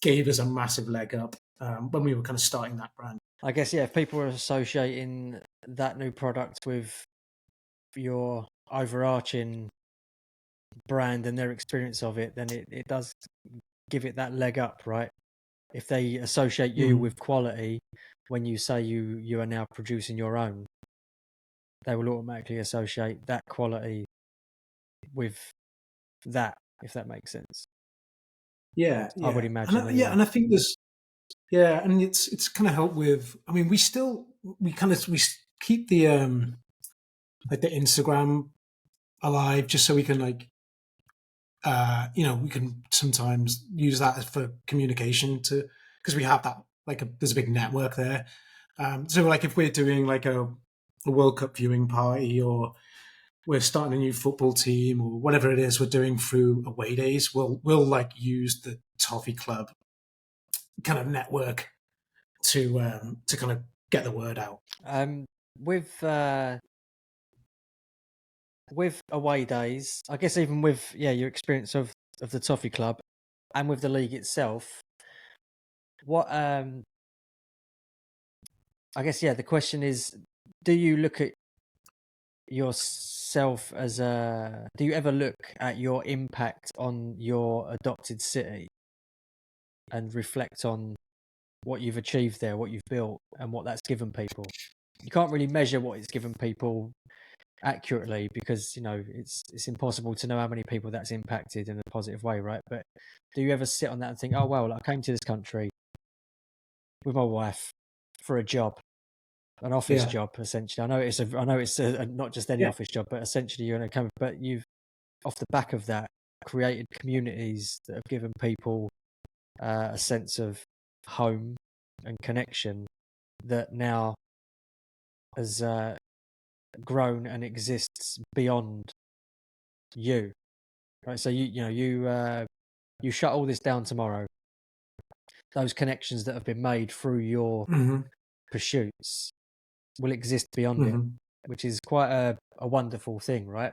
gave us a massive leg up when we were kind of starting that brand. I guess, yeah, if people are associating that new product with your overarching brand and their experience of it, then it does give it that leg up, right? If they associate you with quality when you say you are now producing your own, they will automatically associate that quality with that, if that makes sense. Yeah. I would imagine. And I think there's, and it's kind of helped with. I mean, we keep the like the Instagram alive, just so we can like we can sometimes use that for communication because we have that there's a big network there. So like if we're doing like a World Cup viewing party, or we're starting a new football team, or whatever it is we're doing through away days, we'll like use the Toffee Club kind of network to kind of get the word out. With away days, I guess even with your experience of the Toffee Club and with the league itself, what I guess the question is, do you look at yourself do you ever look at your impact on your adopted city and reflect on what you've achieved there, what you've built, and what that's given people? You can't really measure what it's given people accurately because it's impossible to know how many people that's impacted in a positive way, right? But do you ever sit on that and think, oh well, I came to this country with my wife for a job, an office job, essentially. I know it's not just any office job, but essentially you're in a company, but you've, off the back of that, created communities that have given people a sense of home and connection that now has grown and exists beyond you, right? So you shut all this down tomorrow. Those connections that have been made through your pursuits will exist beyond it, which is quite a wonderful thing, right?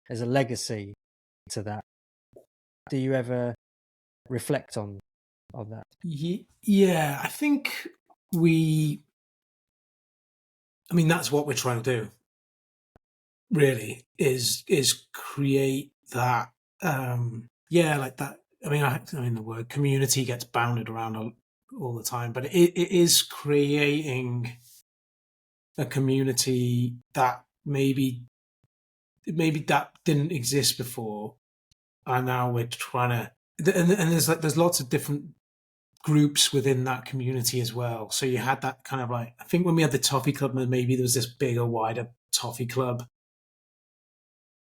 There's a legacy to that. Do you ever reflect on that? Yeah, I think that's what we're trying to do, really, is create that like that. I mean the word community gets bounded around all the time, but it is creating a community that maybe that didn't exist before, and now we're trying to, and there's lots of different groups within that community as well. So you had that kind of like, I think when we had the Toffee Club, maybe there was this bigger, wider Toffee Club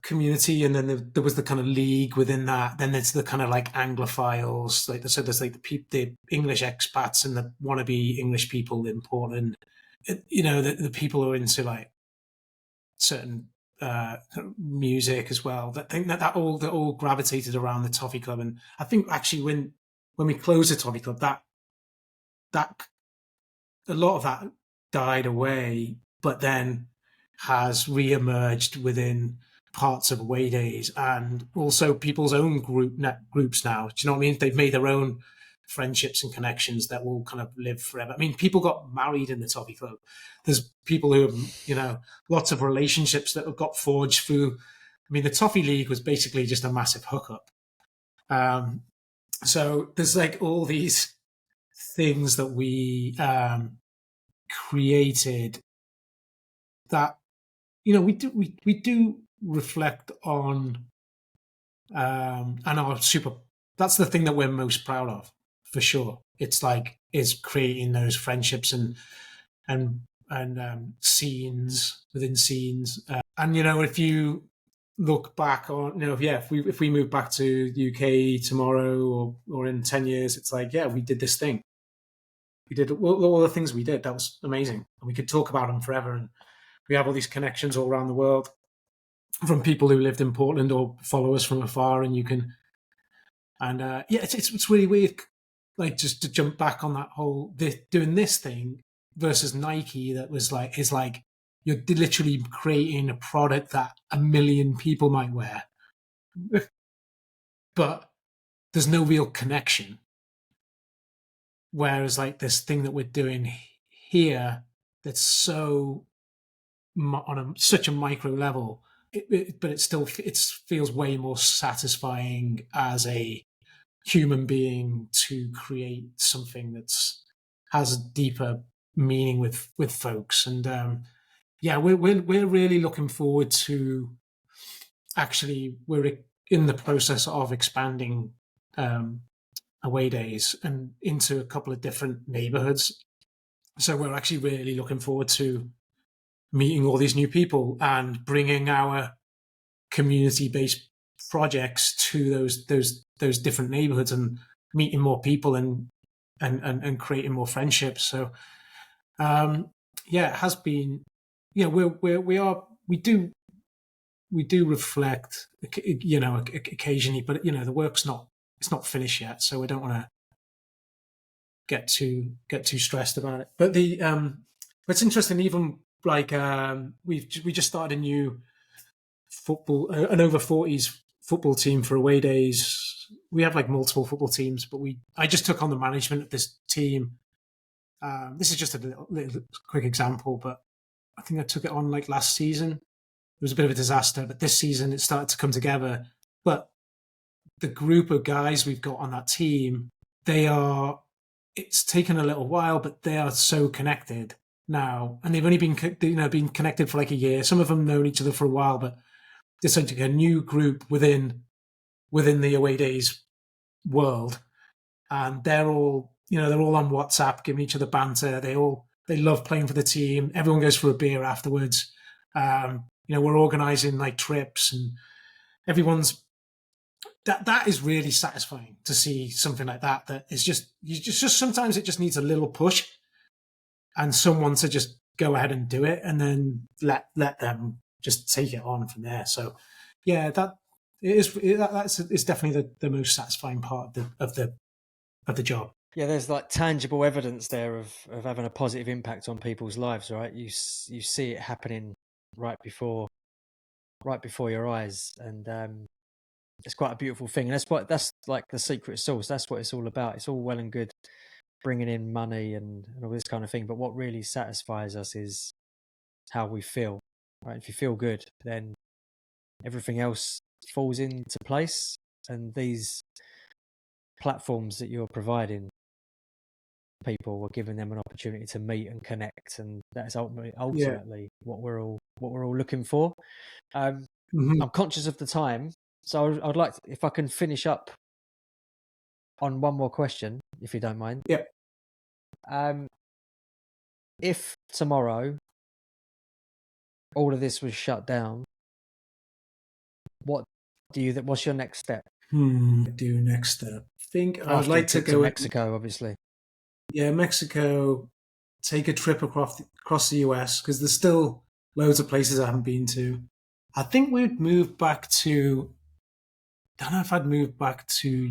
community, and then there was the kind of league within that. Then there's the kind of like Anglophiles, like so there's like the English expats and the wannabe English people in Portland. The people who are into like certain music as well. I think that all gravitated around the Toffee Club, and I think actually when we closed the Toffee Club, that a lot of that died away, but then has re-emerged within parts of away days and also people's own groups now. Do you know what I mean? They've made their own friendships and connections that will kind of live forever. I mean, people got married in the Toffee Club. There's people who have, lots of relationships that have got forged through. I mean, the Toffee League was basically just a massive hookup. So there's like all these things that we created that we do reflect on, and are super. That's the thing that we're most proud of, for sure. It's like is creating those friendships and scenes within scenes, and if you look back on, if we move back to the UK tomorrow or in 10 years, it's like, yeah, we did this thing. We did all the things we did. That was amazing. And we could talk about them forever. And we have all these connections all around the world from people who lived in Portland or follow us from afar. And you can, and it's really weird. Like, just to jump back on that whole, doing this thing versus Nike, that was like, is like, you're literally creating a product that 1 million people might wear, but there's no real connection. Whereas like this thing that we're doing here, that's so on such a micro level, but it feels way more satisfying as a human being to create something that's has a deeper meaning with folks. And we're really looking forward to, actually, we're in the process of expanding away days and into a couple of different neighborhoods. So we're actually really looking forward to meeting all these new people and bringing our community-based projects to those different neighborhoods and meeting more people and creating more friendships. So it has been, we do reflect, occasionally, but the work's not finished yet, so we don't want to get too stressed about it. But it's interesting. Even like we just started a new football, an over 40s football team for away days. We have like multiple football teams, but I just took on the management of this team. This is just a little quick example, but I think I took it on like last season. It was a bit of a disaster, but this season it started to come together. But the group of guys we've got on that team, it's taken a little while, but they are so connected now. And they've only been connected for like a year. Some of them known each other for a while, but there's like a new group within the away days world. And they're all on WhatsApp, giving each other banter. They love playing for the team. Everyone goes for a beer afterwards. We're organizing like trips, and everyone's, that is really satisfying to see something like that. That is just sometimes it just needs a little push and someone to just go ahead and do it, and then let them just take it on from there. So yeah, that's definitely the most satisfying part of the job. Yeah, there's like tangible evidence there of having a positive impact on people's lives, right? You see it happening right before your eyes, and it's quite a beautiful thing. And that's like the secret sauce. That's what it's all about. It's all well and good bringing in money and all this kind of thing, but what really satisfies us is how we feel, right? If you feel good, then everything else falls into place. And these platforms that you're providing people, we're giving them an opportunity to meet and connect, and that's ultimately what we're all looking for. I'm conscious of the time, so I'd like to, if I can finish up on one more question, if you don't mind. Yeah. If tomorrow all of this was shut down, what's your next step? Next step. I think I would like to go to Mexico, obviously. Yeah, Mexico. Take a trip across the US, because there's still loads of places I haven't been to. I think we'd moved back to. I don't know if I'd moved back to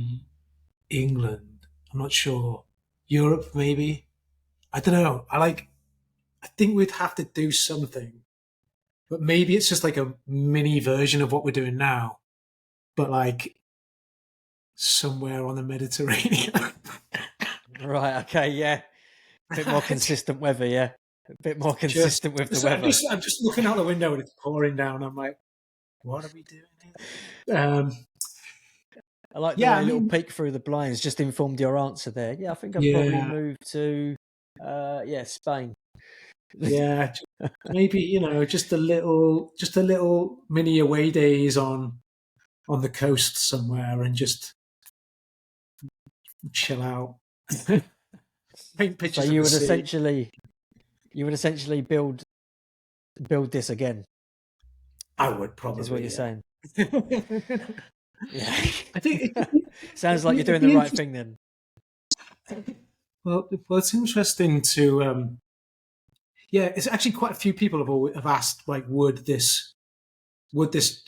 England. I'm not sure. Europe, maybe. I don't know. I think we'd have to do something, but maybe it's just like a mini version of what we're doing now, but like somewhere on the Mediterranean. Right. Okay. Yeah. A bit more consistent weather. Yeah. A bit more consistent with the weather. I'm just looking out the window and it's pouring down. I'm like, what are we doing here? I like the Yeah, way I a little mean, peek through the blinds just informed your answer there. Yeah, I think I'd probably yeah, move to, Spain. yeah. Maybe just a little mini away days on the coast somewhere and just chill out. Paint So pictures of the sea. you would essentially build this again, I would is what probably, you're yeah. saying. Yeah. I think Sounds like you're it'd doing be the right interesting. thing then. Well, it's interesting to yeah. It's actually quite a few people have asked like, would this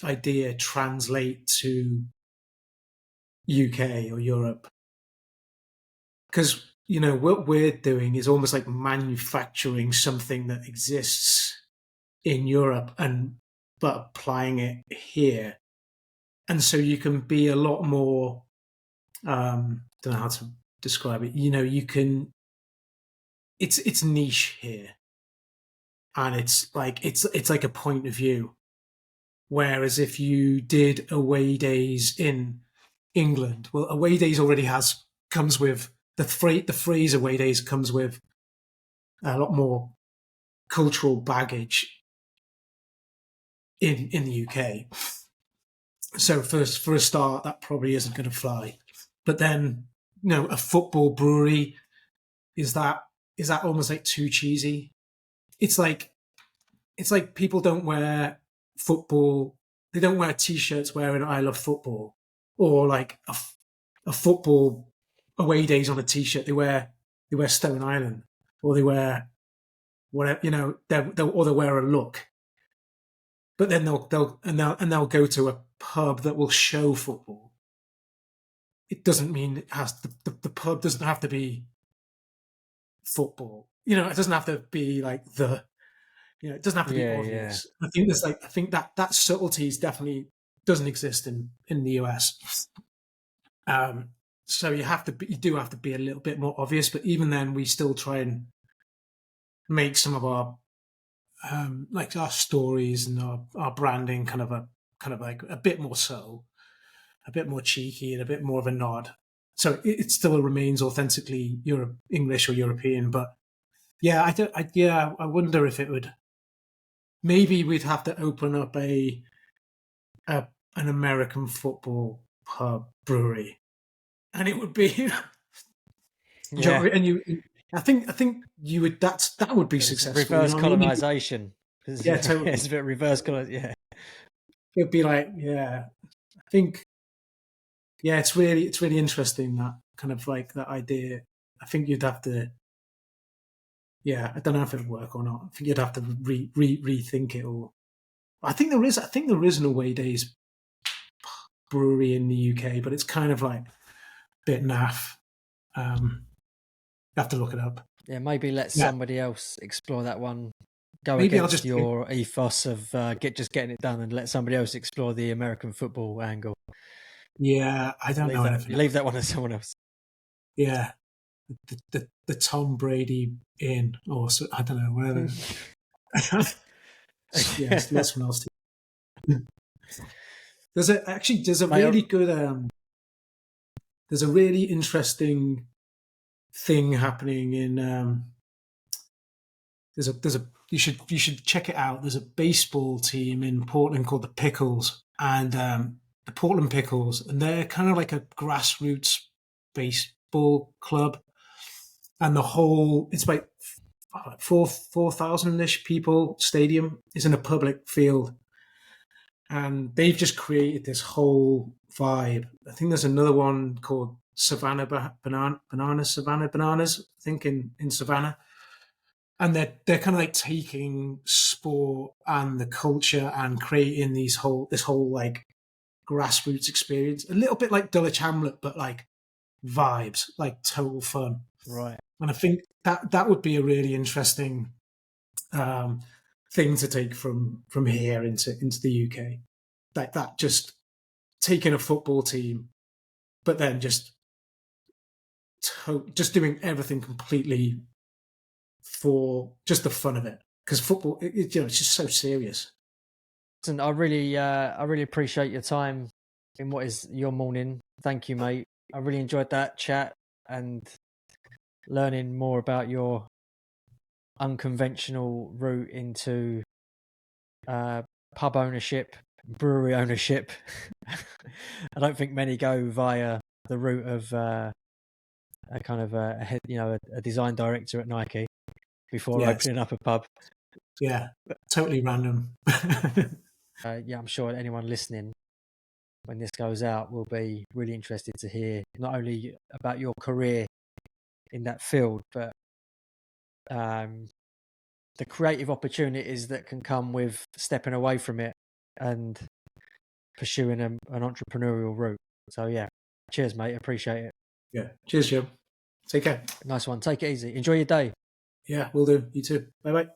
idea translate to UK or Europe? Because what we're doing is almost like manufacturing something that exists in Europe and but applying it here, and so you can be a lot more. Don't know how to describe it. You can. It's niche here, and it's like a point of view. Whereas if you did away days in England, well, away days already comes with the phrase away days comes with a lot more cultural baggage in the UK. So for a start, that probably isn't going to fly. But then, a football brewery is that almost like too cheesy? It's like people don't wear football. They don't wear t-shirts wearing "I love football" or like a football away days on a t-shirt. They wear Stone Island or they wear whatever they'll wear a look. But then they'll go to a pub that will show football. It doesn't mean it has the pub doesn't have to be football. It doesn't have to be like it doesn't have to be Yeah, yeah. obvious. I think that subtleties definitely doesn't exist in the US. Um, so you do have to be a little bit more obvious, but even then, we still try and make some of our like our stories and our branding kind of like a bit more subtle, a bit more cheeky, and a bit more of a nod. So it still remains authentically English or European, but yeah, I wonder if it would. Maybe we'd have to open up a an American football pub brewery, and it would be. Yeah. And I think you would that would be It's successful. reverse I mean? colonization. Yeah, It's totally. a bit reverse colon. Yeah. It'd be like, yeah, I think, yeah, it's really interesting that kind of like that idea. I think you'd have to, yeah, I don't know if it'd work or not. I think you'd have to rethink it. Or I think there is an away days brewery in the UK, but it's kind of like a bit naff. You have to look it up. Yeah, maybe let Yeah, somebody else explore that one. Go maybe I'll against just your ethos of getting it done, and let somebody else explore the American football angle. yeah. I don't know anything. Leave that one to someone else. Yeah, the Tom Brady in, or so, I don't know, whatever. Yes, let someone else. There's a Mate, really good there's a really interesting thing happening in there's a you should check it out. There's a baseball team in Portland called the Pickles, and the Portland Pickles, and they're kind of like a grassroots baseball club, and the whole it's like 4,000 ish people stadium is in a public field, and they've just created this whole vibe. I think there's another one called Savannah Bananas, I think in Savannah, and they're kind of like taking sport and the culture and creating this whole like grassroots experience, a little bit like Dulwich Hamlet, but like vibes, like total fun. Right. And I think that would be a really interesting um, thing to take from here into the UK, like that, just taking a football team, but then just just doing everything completely for just the fun of it, because football, it's just so serious. And I really appreciate your time in what is your morning. Thank you, mate. I really enjoyed that chat and learning more about your unconventional route into pub ownership, brewery ownership. I don't think many go via the route of a kind of a head, a design director at Nike before Yeah, opening up a pub. yeah, totally random. I'm sure anyone listening when this goes out will be really interested to hear not only about your career in that field, but the creative opportunities that can come with stepping away from it and pursuing an entrepreneurial route. So yeah, cheers, mate. Appreciate it. Yeah, cheers, Joe. Take care. Nice one. Take it easy. Enjoy your day. Yeah, we'll do. You too. Bye bye.